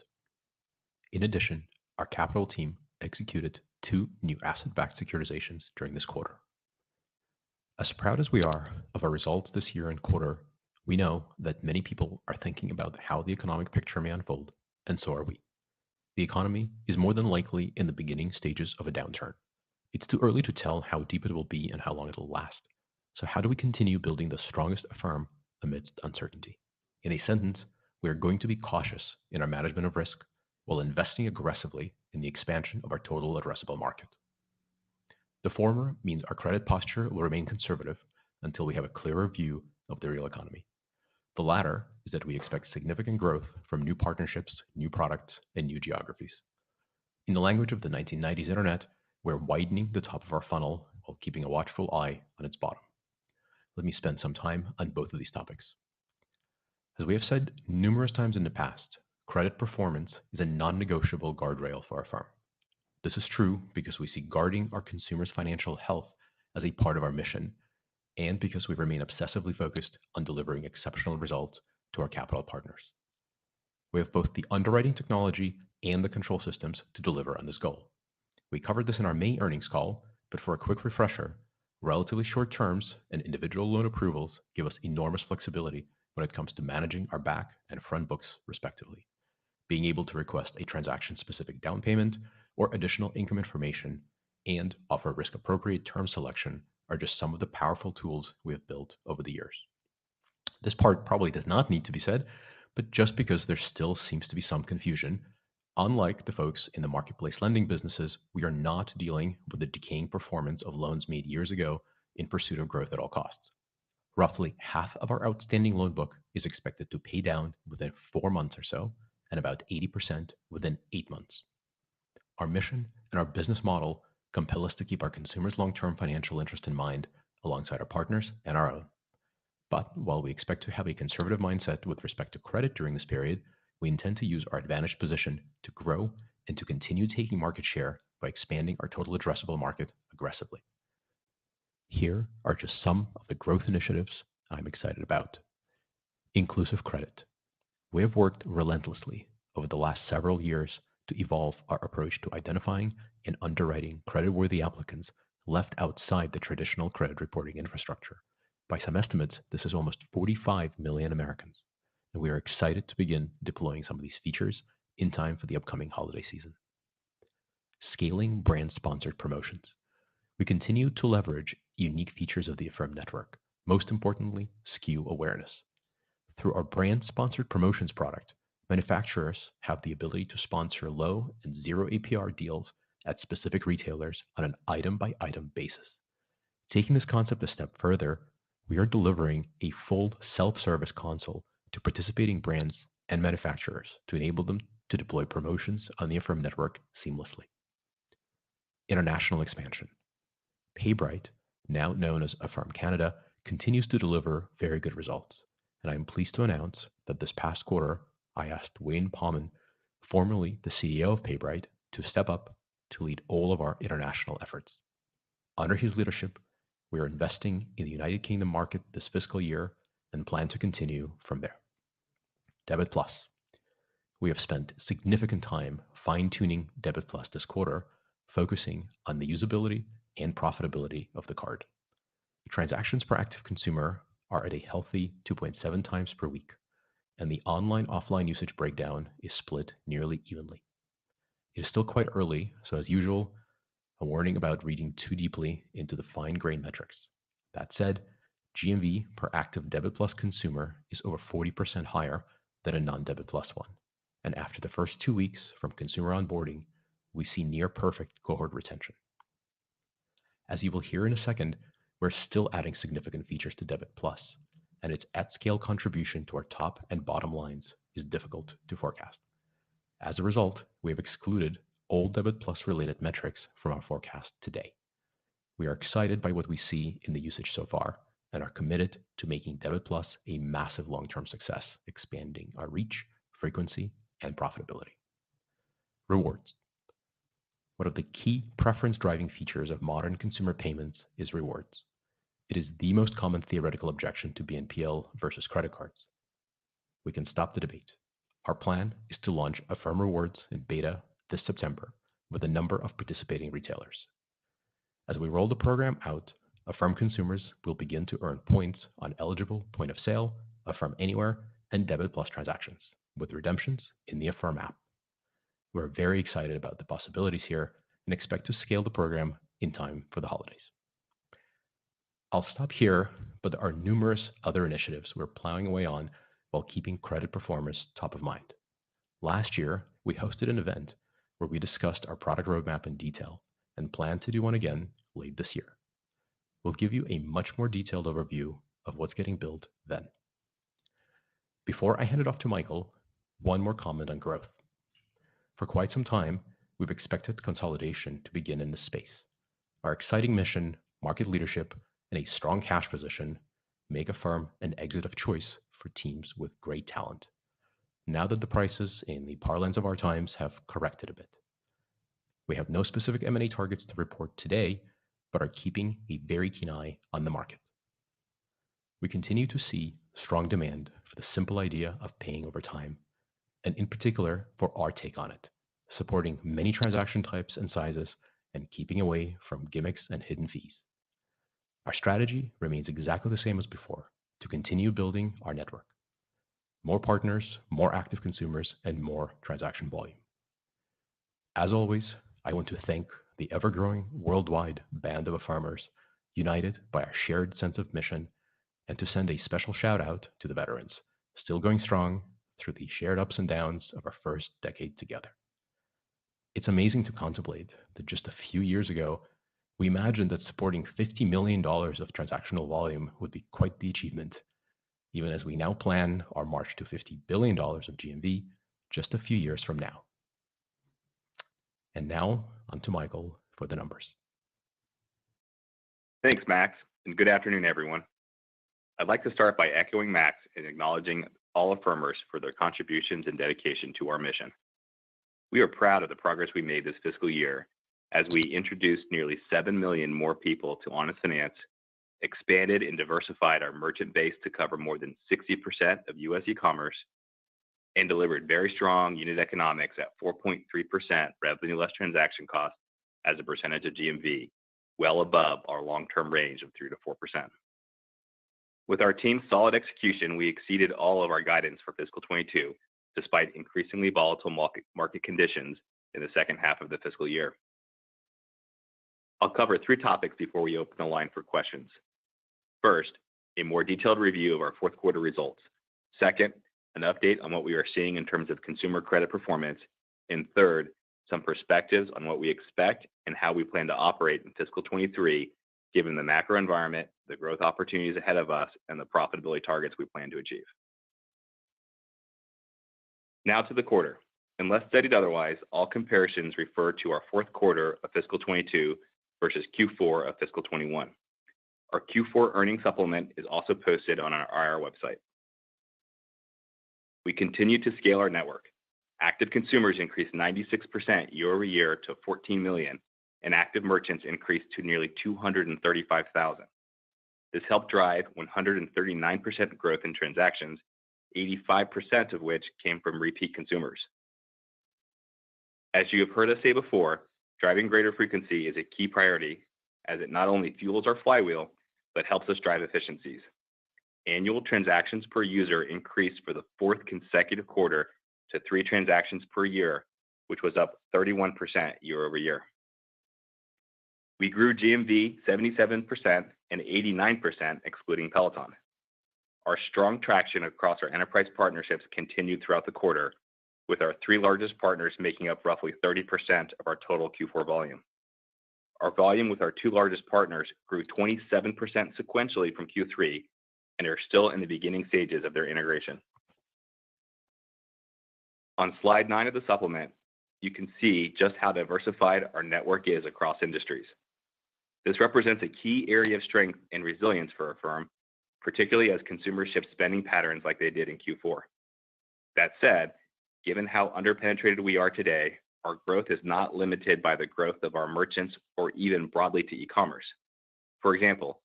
In addition, our capital team executed 2 new asset-backed securitizations during this quarter. As proud as we are of our results this year and quarter, we know that many people are thinking about how the economic picture may unfold, and so are we. The economy is more than likely in the beginning stages of a downturn. It's too early to tell how deep it will be and how long it will last. So how do we continue building the strongest Affirm amidst uncertainty? In a sentence, we are going to be cautious in our management of risk while investing aggressively in the expansion of our total addressable market. The former means our credit posture will remain conservative until we have a clearer view of the real economy. The latter is that we expect significant growth from new partnerships, new products, and new geographies. In the language of the 1990s internet, We're widening the top of our funnel while keeping a watchful eye on its bottom. Let me spend some time on both of these topics. As we have said numerous times in the past, credit performance is a non-negotiable guardrail for our firm. This is true because we see guarding our consumers' financial health as a part of our mission, and because we remain obsessively focused on delivering exceptional results to our capital partners. We have both the underwriting technology and the control systems to deliver on this goal. We covered this in our May earnings call, but for a quick refresher, relatively short terms and individual loan approvals give us enormous flexibility when it comes to managing our back and front books, respectively. Being able to request a transaction-specific down payment or additional income information and offer risk-appropriate term selection are just some of the powerful tools we have built over the years. This part probably does not need to be said, but just because there still seems to be some confusion, unlike the folks in the marketplace lending businesses, we are not dealing with the decaying performance of loans made years ago in pursuit of growth at all costs. Roughly half of our outstanding loan book is expected to pay down within 4 months or so, and about 80% within 8 months. Our mission and our business model compel us to keep our consumers' long-term financial interest in mind alongside our partners and our own. But while we expect to have a conservative mindset with respect to credit during this period, we intend to use our advantaged position to grow and to continue taking market share by expanding our total addressable market aggressively. Here are just some of the growth initiatives I'm excited about. Inclusive credit. We have worked relentlessly over the last several years to evolve our approach to identifying and underwriting creditworthy applicants left outside the traditional credit reporting infrastructure. By some estimates, this is almost 45 million Americans, and we are excited to begin deploying some of these features in time for the upcoming holiday season. Scaling brand-sponsored promotions. We continue to leverage unique features of the Affirm network, most importantly, SKU awareness. Through our brand-sponsored promotions product, manufacturers have the ability to sponsor low and zero APR deals at specific retailers on an item-by-item basis. Taking this concept a step further, we are delivering a full self-service console to participating brands and manufacturers to enable them to deploy promotions on the Affirm network seamlessly. International expansion. PayBright, now known as Affirm Canada, continues to deliver very good results, and I am pleased to announce that this past quarter, I asked Wayne Pauman, formerly the CEO of PayBright, to step up to lead all of our international efforts. Under his leadership, we are investing in the United Kingdom market this fiscal year and plan to continue from there. Debit Plus. We have spent significant time fine-tuning Debit Plus this quarter, focusing on the usability and profitability of the card. Transactions per active consumer are at a healthy 2.7 times per week, and the online-offline usage breakdown is split nearly evenly. It is still quite early, so as usual, a warning about reading too deeply into the fine-grained metrics. That said, GMV per active Debit Plus consumer is over 40% higher than a non-Debit Plus one, and after the first 2 weeks from consumer onboarding, we see near-perfect cohort retention. As you will hear in a second, we're still adding significant features to Debit Plus, and its at-scale contribution to our top and bottom lines is difficult to forecast. As a result, we have excluded all Debit Plus related metrics from our forecast today. We are excited by what we see in the usage so far and are committed to making Debit Plus a massive long-term success, expanding our reach, frequency, and profitability. Rewards. One of the key preference-driving features of modern consumer payments is rewards. It is the most common theoretical objection to BNPL versus credit cards. We can stop the debate. Our plan is to launch Affirm Rewards in beta this September with a number of participating retailers. As we roll the program out, Affirm consumers will begin to earn points on eligible point of sale, Affirm Anywhere, and Debit Plus transactions, with redemptions in the Affirm app. We're very excited about the possibilities here and expect to scale the program in time for the holidays. I'll stop here, but there are numerous other initiatives we're plowing away on while keeping credit performance top of mind. Last year, we hosted an event where we discussed our product roadmap in detail and plan to do one again late this year. We'll give you a much more detailed overview of what's getting built then. Before I hand it off to Michael, one more comment on growth. For quite some time, we've expected consolidation to begin in this space. Our exciting mission, market leadership, and a strong cash position make Affirm an exit of choice for teams with great talent, now that the prices in the parlance of our times have corrected a bit. We have no specific M&A targets to report today, but are keeping a very keen eye on the market. We continue to see strong demand for the simple idea of paying over time, and in particular for our take on it, supporting many transaction types and sizes and keeping away from gimmicks and hidden fees. Our strategy remains exactly the same as before, to continue building our network. More partners, more active consumers, and more transaction volume. As always, I want to thank the ever-growing worldwide band of Affirmers, united by our shared sense of mission, and to send a special shout out to the veterans, still going strong through the shared ups and downs of our first decade together. It's amazing to contemplate that just a few years ago, we imagined that supporting $50 million of transactional volume would be quite the achievement, even as we now plan our march to $50 billion of GMV just a few years from now. And now, on to Michael for the numbers. Thanks, Max, and good afternoon, everyone. I'd like to start by echoing Max and acknowledging all Affirmers for their contributions and dedication to our mission. We are proud of the progress we made this fiscal year as we introduced nearly 7 million more people to Honest Finance, expanded and diversified our merchant base to cover more than 60% of U.S. e-commerce, and delivered very strong unit economics at 4.3% revenue less transaction costs as a percentage of GMV, well above our long-term range of 3 to 4%. With our team's solid execution, we exceeded all of our guidance for fiscal 22, despite increasingly volatile market conditions in the second half of the fiscal year. I'll cover 3 topics before we open the line for questions. First, a more detailed review of our fourth quarter results. Second, an update on what we are seeing in terms of consumer credit performance. And third, some perspectives on what we expect and how we plan to operate in fiscal 23, given the macro environment, the growth opportunities ahead of us, and the profitability targets we plan to achieve. Now to the quarter. Unless stated otherwise, all comparisons refer to our fourth quarter of fiscal 22 versus Q4 of fiscal 21. Our Q4 earnings supplement is also posted on our IR website. We continue to scale our network. Active consumers increased 96% year over year to 14 million, and active merchants increased to nearly 235,000. This helped drive 139% growth in transactions, 85% of which came from repeat consumers. As you have heard us say before, driving greater frequency is a key priority, as it not only fuels our flywheel, but helps us drive efficiencies. Annual transactions per user increased for the 4th consecutive quarter to 3 transactions per year, which was up 31% year over year. We grew GMV 77% and 89% excluding Peloton. Our strong traction across our enterprise partnerships continued throughout the quarter, with our 3 largest partners making up roughly 30% of our total Q4 volume. Our volume with our 2 largest partners grew 27% sequentially from Q3 and are still in the beginning stages of their integration. On slide 9 of the supplement, you can see just how diversified our network is across industries. This represents a key area of strength and resilience for Affirm, particularly as consumers shift spending patterns like they did in Q4. That said, given how underpenetrated we are today, our growth is not limited by the growth of our merchants or even broadly to e-commerce. For example,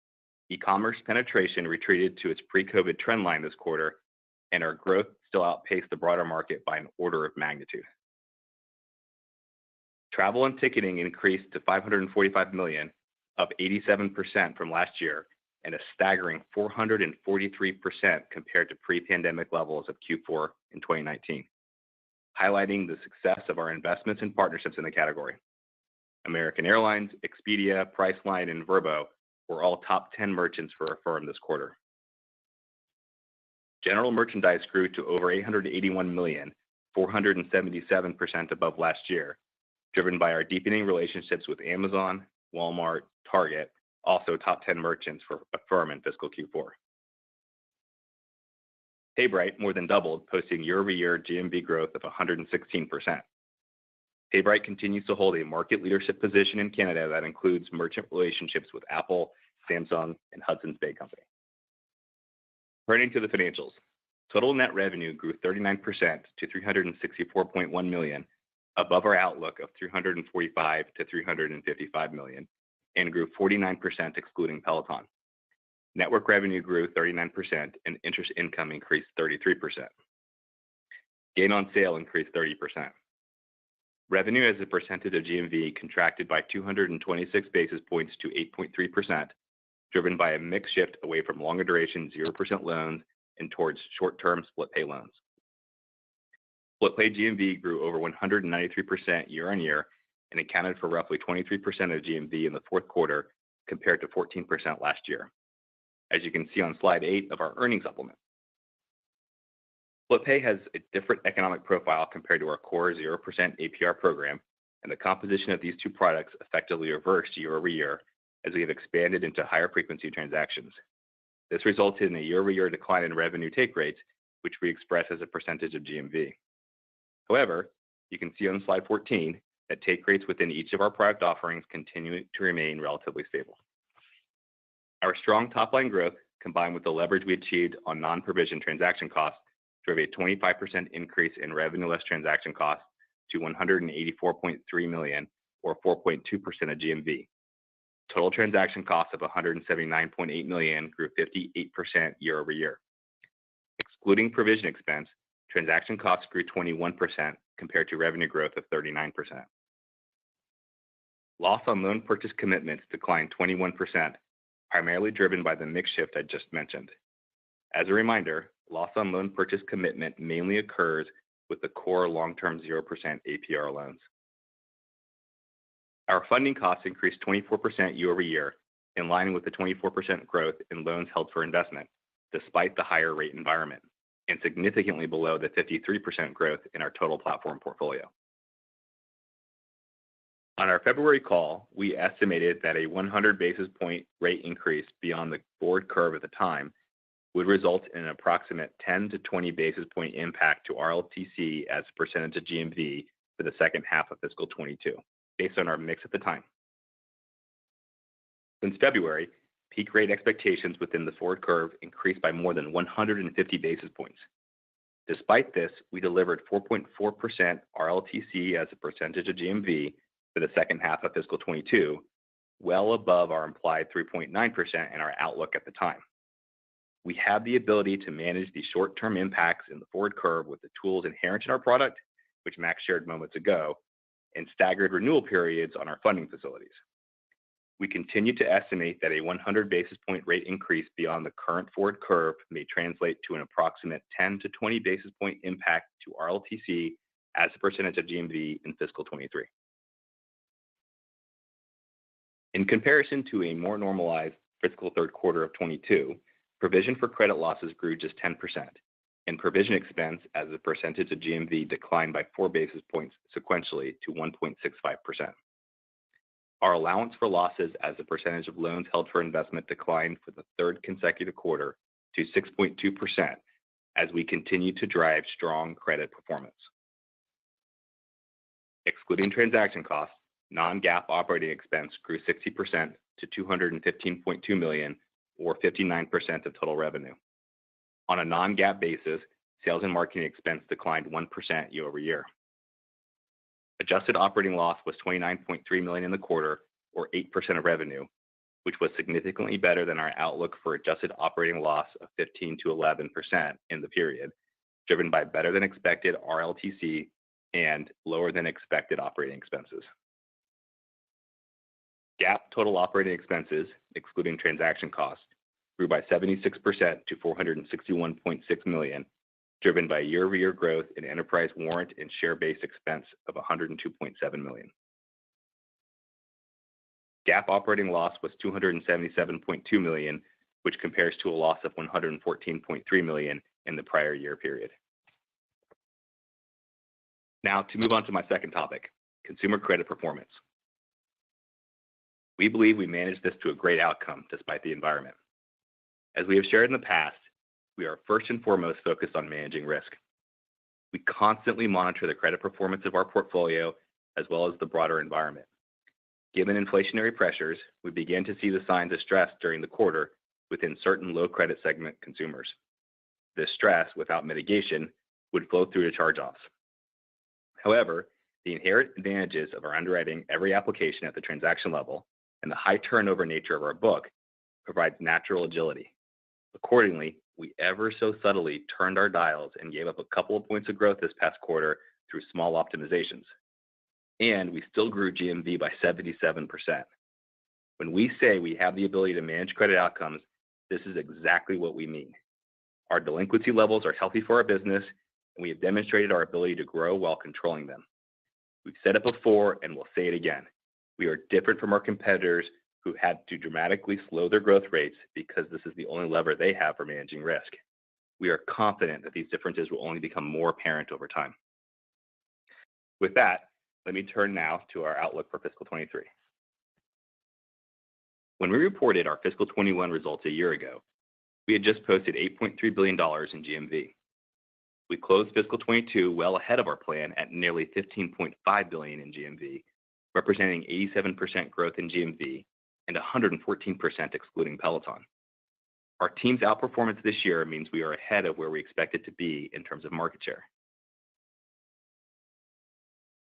e-commerce penetration retreated to its pre-COVID trend line this quarter, and our growth still outpaced the broader market by an order of magnitude. Travel and ticketing increased to $545 million, up 87% from last year, and a staggering 443% compared to pre-pandemic levels of Q4 in 2019, highlighting the success of our investments and partnerships in the category. American Airlines, Expedia, Priceline, and Vrbo were all top 10 merchants for Affirm this quarter. General merchandise grew to over $881 million, 477% above last year, driven by our deepening relationships with Amazon, Walmart, Target, also top 10 merchants for Affirm in fiscal Q4. PayBright more than doubled, posting year-over-year GMV growth of 116%. PayBright continues to hold a market leadership position in Canada that includes merchant relationships with Apple, Samsung, and Hudson's Bay Company. Turning to the financials, total net revenue grew 39% to $364.1 million, above our outlook of $345 to $355 million, and grew 49% excluding Peloton. Network revenue grew 39%, and interest income increased 33%. Gain on sale increased 30%. Revenue as a percentage of GMV contracted by 226 basis points to 8.3%, driven by a mix shift away from longer duration 0% loans and towards short-term split pay loans. Split pay GMV grew over 193% year on year and accounted for roughly 23% of GMV in the fourth quarter compared to 14% last year, as you can see on slide 8 of our earnings supplement. Split pay has a different economic profile compared to our core 0% APR program, and the composition of these two products effectively reversed year over year as we have expanded into higher frequency transactions. This resulted in a year-over-year decline in revenue take rates, which we express as a percentage of GMV. However, you can see on slide 14 that take rates within each of our product offerings continue to remain relatively stable. Our strong top-line growth, combined with the leverage we achieved on non-provision transaction costs, drove a 25% increase in revenue less transaction costs to $184.3 million, or 4.2% of GMV. Total transaction costs of $179.8 million grew 58% year over year. Excluding provision expense, transaction costs grew 21% compared to revenue growth of 39%. Loss on loan purchase commitments declined 21%, primarily driven by the mix shift I just mentioned. As a reminder, loss on loan purchase commitment mainly occurs with the core long-term 0% APR loans. Our funding costs increased 24% year over year, in line with the 24% growth in loans held for investment, despite the higher rate environment, and significantly below the 53% growth in our total platform portfolio. On our February call, we estimated that a 100 basis point rate increase beyond the forward curve at the time would result in an approximate 10 to 20 basis point impact to RLTC as a percentage of GMV for the second half of fiscal 22, based on our mix at the time. Since February, peak rate expectations within the forward curve increased by more than 150 basis points. Despite this, we delivered 4.4% RLTC as a percentage of GMV for the second half of fiscal 22, well above our implied 3.9% in our outlook at the time. We have the ability to manage the short-term impacts in the forward curve with the tools inherent in our product, which Max shared moments ago, and staggered renewal periods on our funding facilities. We continue to estimate that a 100 basis point rate increase beyond the current forward curve may translate to an approximate 10 to 20 basis point impact to RLTC as a percentage of GMV in fiscal 23. In comparison to a more normalized fiscal third quarter of 22, provision for credit losses grew just 10%, and provision expense as a percentage of GMV declined by 4 basis points sequentially to 1.65%. Our allowance for losses as a percentage of loans held for investment declined for the third consecutive quarter to 6.2% as we continue to drive strong credit performance. Excluding transaction costs, non-GAAP operating expense grew 60% to $215.2 million, or 59% of total revenue. On a non-GAAP basis, sales and marketing expense declined 1% year over year. Adjusted operating loss was $29.3 million in the quarter, or 8% of revenue, which was significantly better than our outlook for adjusted operating loss of 15 to 11% in the period, driven by better than expected RLTC and lower than expected operating expenses. GAAP total operating expenses, excluding transaction costs, grew by 76% to $461.6 million, driven by year-over-year growth in enterprise warrant and share-based expense of $102.7 million. GAAP operating loss was $277.2 million, which compares to a loss of $114.3 million in the prior year period. Now to move on to my second topic, consumer credit performance. We believe we managed this to a great outcome despite the environment. As we have shared in the past, we are first and foremost focused on managing risk. We constantly monitor the credit performance of our portfolio as well as the broader environment. Given inflationary pressures, we began to see the signs of stress during the quarter within certain low credit segment consumers. This stress, without mitigation, would flow through to charge-offs. However, the inherent advantages of our underwriting every application at the transaction level and the high turnover nature of our book provides natural agility. Accordingly, we ever so subtly turned our dials and gave up a couple of points of growth this past quarter through small optimizations. And we still grew GMV by 77%. When we say we have the ability to manage credit outcomes, this is exactly what we mean. Our delinquency levels are healthy for our business, and we have demonstrated our ability to grow while controlling them. We've said it before and we'll say it again. We are different from our competitors who had to dramatically slow their growth rates because this is the only lever they have for managing risk. We are confident that these differences will only become more apparent over time. With that, let me turn now to our outlook for fiscal 23. When we reported our fiscal 21 results a year ago, we had just posted $8.3 billion in GMV. We closed fiscal 22 well ahead of our plan at nearly $15.5 billion in GMV, representing 87% growth in GMV and 114% excluding Peloton. Our team's outperformance this year means we are ahead of where we expected to be in terms of market share.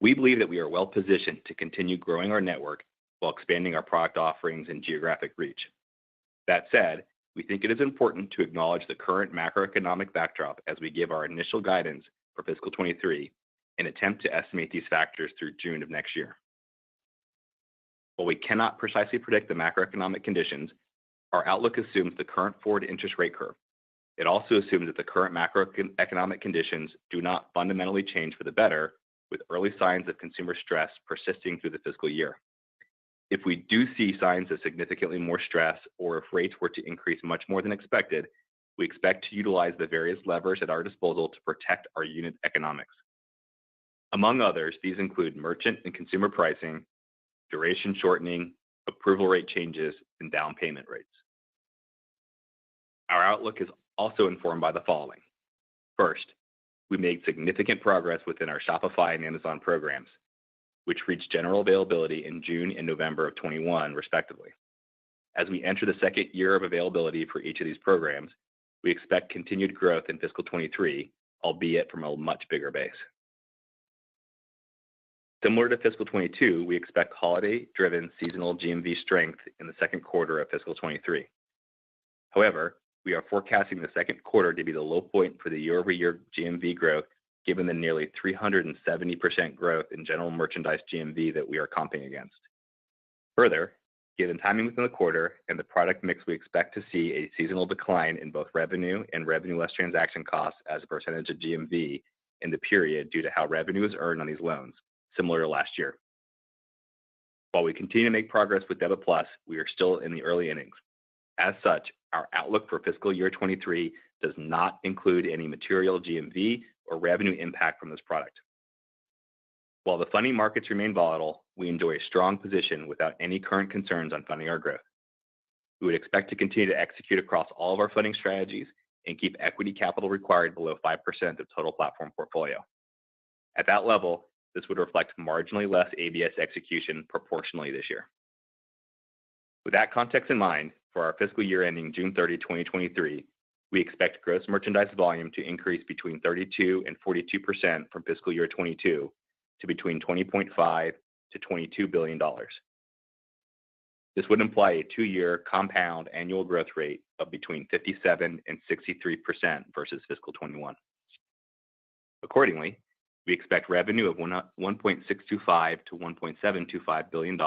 We believe that we are well positioned to continue growing our network while expanding our product offerings and geographic reach. That said, we think it is important to acknowledge the current macroeconomic backdrop as we give our initial guidance for fiscal 23 and attempt to estimate these factors through June of next year. While we cannot precisely predict the macroeconomic conditions, our outlook assumes the current forward interest rate curve. It also assumes that the current macroeconomic conditions do not fundamentally change for the better, with early signs of consumer stress persisting through the fiscal year. If we do see signs of significantly more stress, or if rates were to increase much more than expected, we expect to utilize the various levers at our disposal to protect our unit economics. Among others, these include merchant and consumer pricing, duration shortening, approval rate changes, and down payment rates. Our outlook is also informed by the following. First, we made significant progress within our Shopify and Amazon programs, which reached general availability in June and November of 21, respectively. As we enter the second year of availability for each of these programs, we expect continued growth in fiscal 23, albeit from a much bigger base. Similar to fiscal 22, we expect holiday-driven seasonal GMV strength in the second quarter of fiscal 23. However, we are forecasting the second quarter to be the low point for the year-over-year GMV growth, given the nearly 370% growth in general merchandise GMV that we are comping against. Further, given timing within the quarter and the product mix, we expect to see a seasonal decline in both revenue and revenue less transaction costs as a percentage of GMV in the period due to how revenue is earned on these loans, similar to last year. While we continue to make progress with Debit Plus, we are still in the early innings. As such, our outlook for fiscal year 23 does not include any material GMV or revenue impact from this product. While the funding markets remain volatile, we enjoy a strong position without any current concerns on funding our growth. We would expect to continue to execute across all of our funding strategies and keep equity capital required below 5% of total platform portfolio. At that level, this would reflect marginally less ABS execution proportionally this year. With that context in mind, for our fiscal year ending June 30, 2023, we expect gross merchandise volume to increase between 32 and 42% from fiscal year 22 to between $20.5 to $22 billion. This would imply a 2-year compound annual growth rate of between 57 and 63% versus fiscal 21. Accordingly, we expect revenue of $1.625 to $1.725 billion,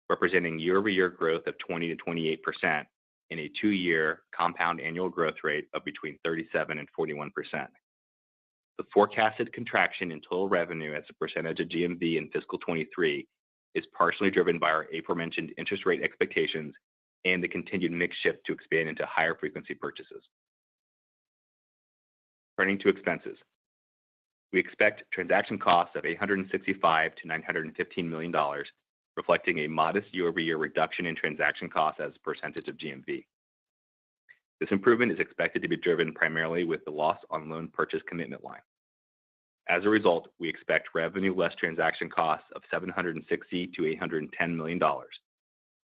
representing year-over-year growth of 20 to 28% in a 2-year compound annual growth rate of between 37 and 41%. The forecasted contraction in total revenue as a percentage of GMV in fiscal 23 is partially driven by our aforementioned interest rate expectations and the continued mix shift to expand into higher frequency purchases. Turning to expenses. We expect transaction costs of $865 to $915 million, reflecting a modest year-over-year reduction in transaction costs as a percentage of GMV. This improvement is expected to be driven primarily with the loss on loan purchase commitment line. As a result, we expect revenue less transaction costs of $760 to $810 million.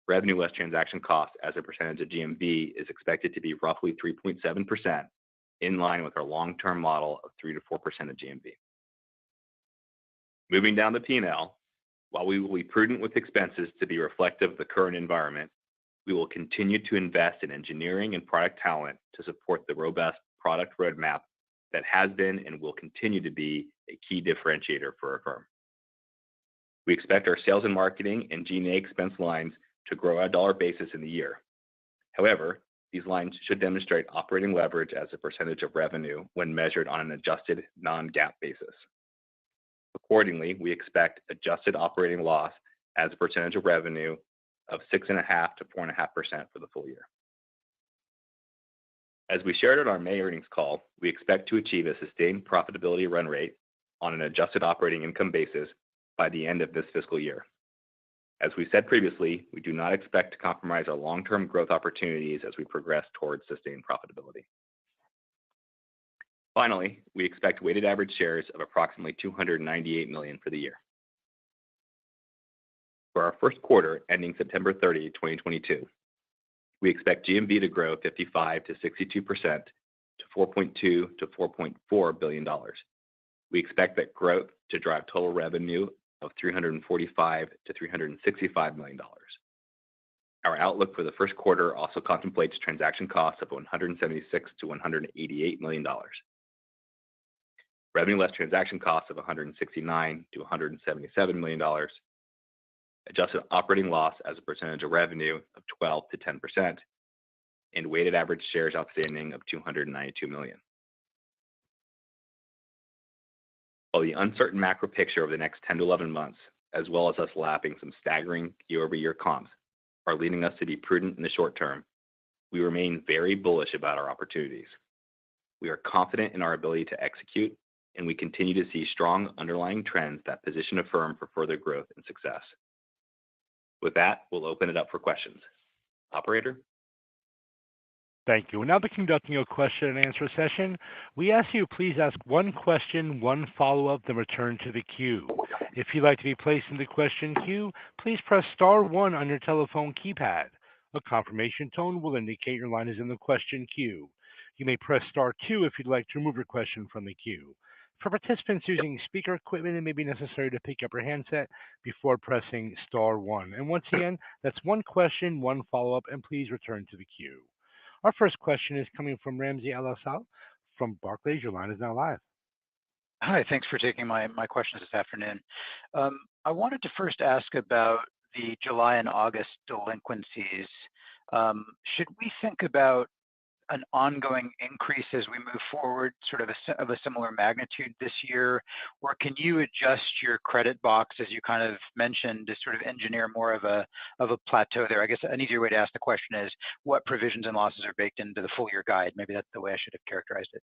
Revenue less transaction costs as a percentage of GMV is expected to be roughly 3.7%, in line with our long-term model of 3 to 4% of GMV. Moving down the P&L, while we will be prudent with expenses to be reflective of the current environment, we will continue to invest in engineering and product talent to support the robust product roadmap that has been and will continue to be a key differentiator for Affirm. We expect our sales and marketing and G&A expense lines to grow on a dollar basis in the year. However, these lines should demonstrate operating leverage as a percentage of revenue when measured on an adjusted non-GAAP basis. Accordingly, we expect adjusted operating loss as a percentage of revenue of 6.5% to 4.5% for the full year. As we shared at our May earnings call, we expect to achieve a sustained profitability run rate on an adjusted operating income basis by the end of this fiscal year. As we said previously, we do not expect to compromise our long-term growth opportunities as we progress towards sustained profitability. Finally, we expect weighted average shares of approximately 298 million for the year. For our first quarter ending September 30, 2022, we expect GMV to grow 55 to 62% to $4.2 to $4.4 billion. We expect that growth to drive total revenue of $345 to $365 million. Our outlook for the first quarter also contemplates transaction costs of $176 to $188 million. Revenue less transaction costs of $169 to $177 million. Adjusted operating loss as a percentage of revenue of 12 to 10%, and weighted average shares outstanding of 292 million. While the uncertain macro picture over the next 10 to 11 months, as well as us lapping some staggering year-over-year comps, are leading us to be prudent in the short term, we remain very bullish about our opportunities. We are confident in our ability to execute, and we continue to see strong underlying trends that position Affirm for further growth and success. With that, we'll open it up for questions. Operator? Thank you. We'll now be conducting a question and answer session. We ask you please ask one question, one follow-up, then return to the queue. If you'd like to be placed in the question queue, please press star one on your telephone keypad. A confirmation tone will indicate your line is in the question queue. You may press star two if you'd like to remove your question from the queue. For participants using speaker equipment, it may be necessary to pick up your handset before pressing star one. And once again, that's one question, one follow-up, and please return to the queue. Our first question is coming from Ramsey El-Assal from Barclays. Your line is now live. Hi, thanks for taking my questions this afternoon. I wanted to first ask about the July and August delinquencies. Should we think about an ongoing increase as we move forward, sort of a similar magnitude this year? Or can you adjust your credit box, as you kind of mentioned, to sort of engineer more of a plateau there? I guess an easier way to ask the question is, what provisions and losses are baked into the full year guide? Maybe that's the way I should have characterized it.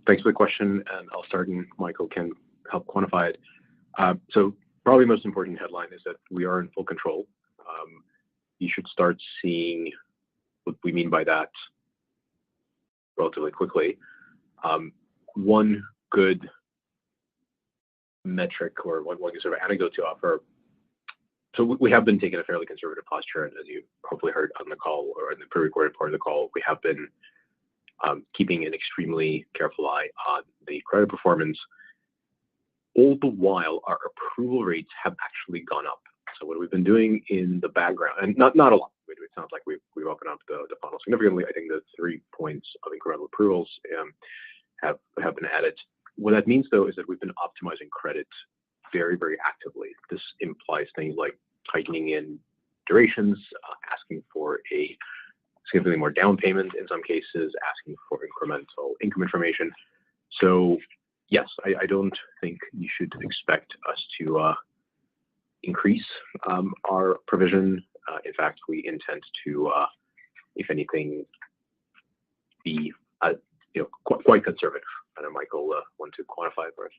Thanks for the question, and I'll start, and Michael can help quantify it. So probably the most important headline is that we are in full control. You should start seeing what we mean by that relatively quickly. One good metric or one sort of anecdote to offer. So we have been taking a fairly conservative posture, and as you hopefully heard on the call or in the pre-recorded part of the call, we have been keeping an extremely careful eye on the credit performance. All the while, our approval rates have actually gone up. So what we've been doing in the background, and not a lot. It sounds like we've opened up the funnel significantly. I think the 3 points of incremental approvals have been added. What that means, though, is that we've been optimizing credit very, very actively. This implies things like tightening in durations, asking for a significantly more down payment in some cases, asking for incremental income information. So yes, I don't think you should expect us to increase our provision. In fact, we intend to, if anything, be quite conservative. I know Michael want to quantify it for us.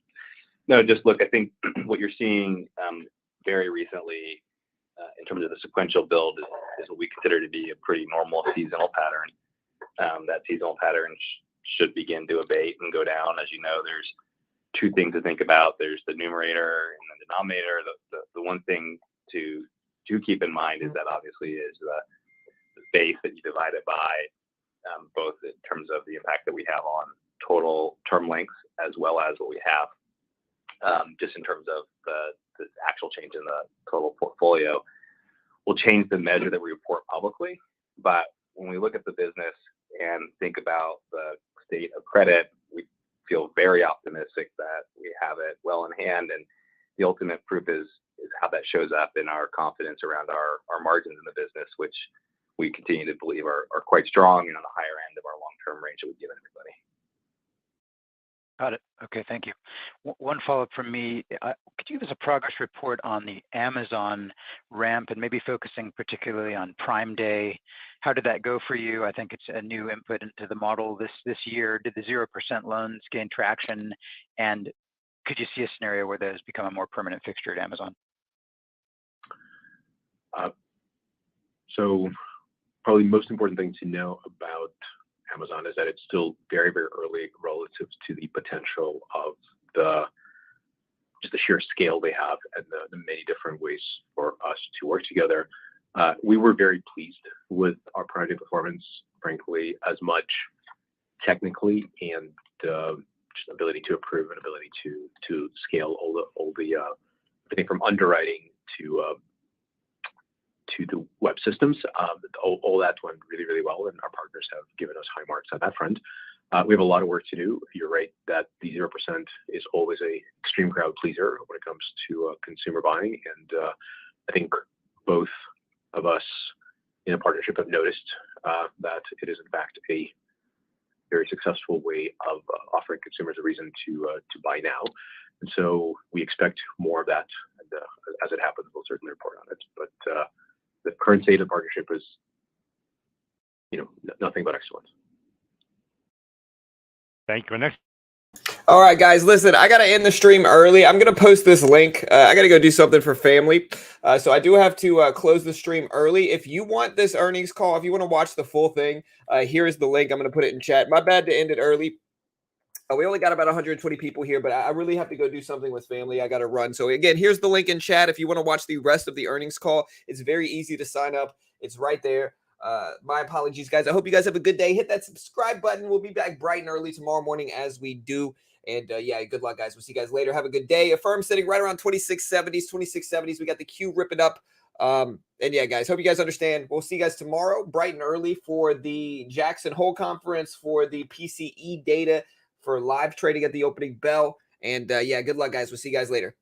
No, just look, I think what you're seeing very recently in terms of the sequential build is what we consider to be a pretty normal seasonal pattern. That seasonal pattern should begin to abate and go down. As you know, there's two things to think about. There's the numerator and the denominator. The one thing to keep in mind is that obviously is the base that you divide it by, both in terms of the impact that we have on total term lengths as well as what we have just in terms of the actual change in the total portfolio. Will change the measure that we report publicly. But when we look at the business and think about the state of credit, we feel very optimistic that we have it well in hand. And the ultimate proof is how that shows up in our confidence around our margins in the business, which we continue to believe are quite strong and on the higher end of our long-term range that we've given everybody. Got it. Okay, thank you. One follow-up from me. Could you give us a progress report on the Amazon ramp and maybe focusing particularly on Prime Day? How did that go for you? I think it's a new input into the model this year. Did the 0% loans gain traction? And could you see a scenario where those become a more permanent fixture at Amazon? So probably the most important thing to know about Amazon is that it's still very, very early relative to the potential of just the sheer scale they have and the many different ways for us to work together. We were very pleased with our Prime Day performance, frankly, as much technically and just ability to approve and ability to scale all the everything from underwriting to the web systems. All that went really, really well, and our partners have given us high marks on that front. We have a lot of work to do. You're right that the 0% is always a extreme crowd pleaser when it comes to consumer buying, and I think both of us in a partnership have noticed that it is in fact a very successful way of offering consumers a reason to buy now. And so we expect more of that, and as it happens, we'll certainly report on it. But the current state of the partnership is, nothing but excellent. Thank you. Next. All right, guys, listen, I got to end the stream early. I'm going to post this link. I got to go do something for family. So I do have to close the stream early. If you want this earnings call, if you want to watch the full thing, here is the link. I'm going to put it in chat. My bad to end it early. We only got about 120 people here, but I really have to go do something with family. I got to run. So again, here's the link in chat. If you want to watch the rest of the earnings call, it's very easy to sign up. It's right there. My apologies, guys. I hope you guys have a good day. Hit that subscribe button. We'll be back bright and early tomorrow morning as we do. And yeah, good luck, guys. We'll see you guys later. Have a good day. Affirm sitting right around 2670s. We got the Q ripping up. And yeah, guys, hope you guys understand. We'll see you guys tomorrow bright and early for the Jackson Hole conference, for the PCE data, for live trading at the opening bell. And yeah, good luck, guys. We'll see you guys later.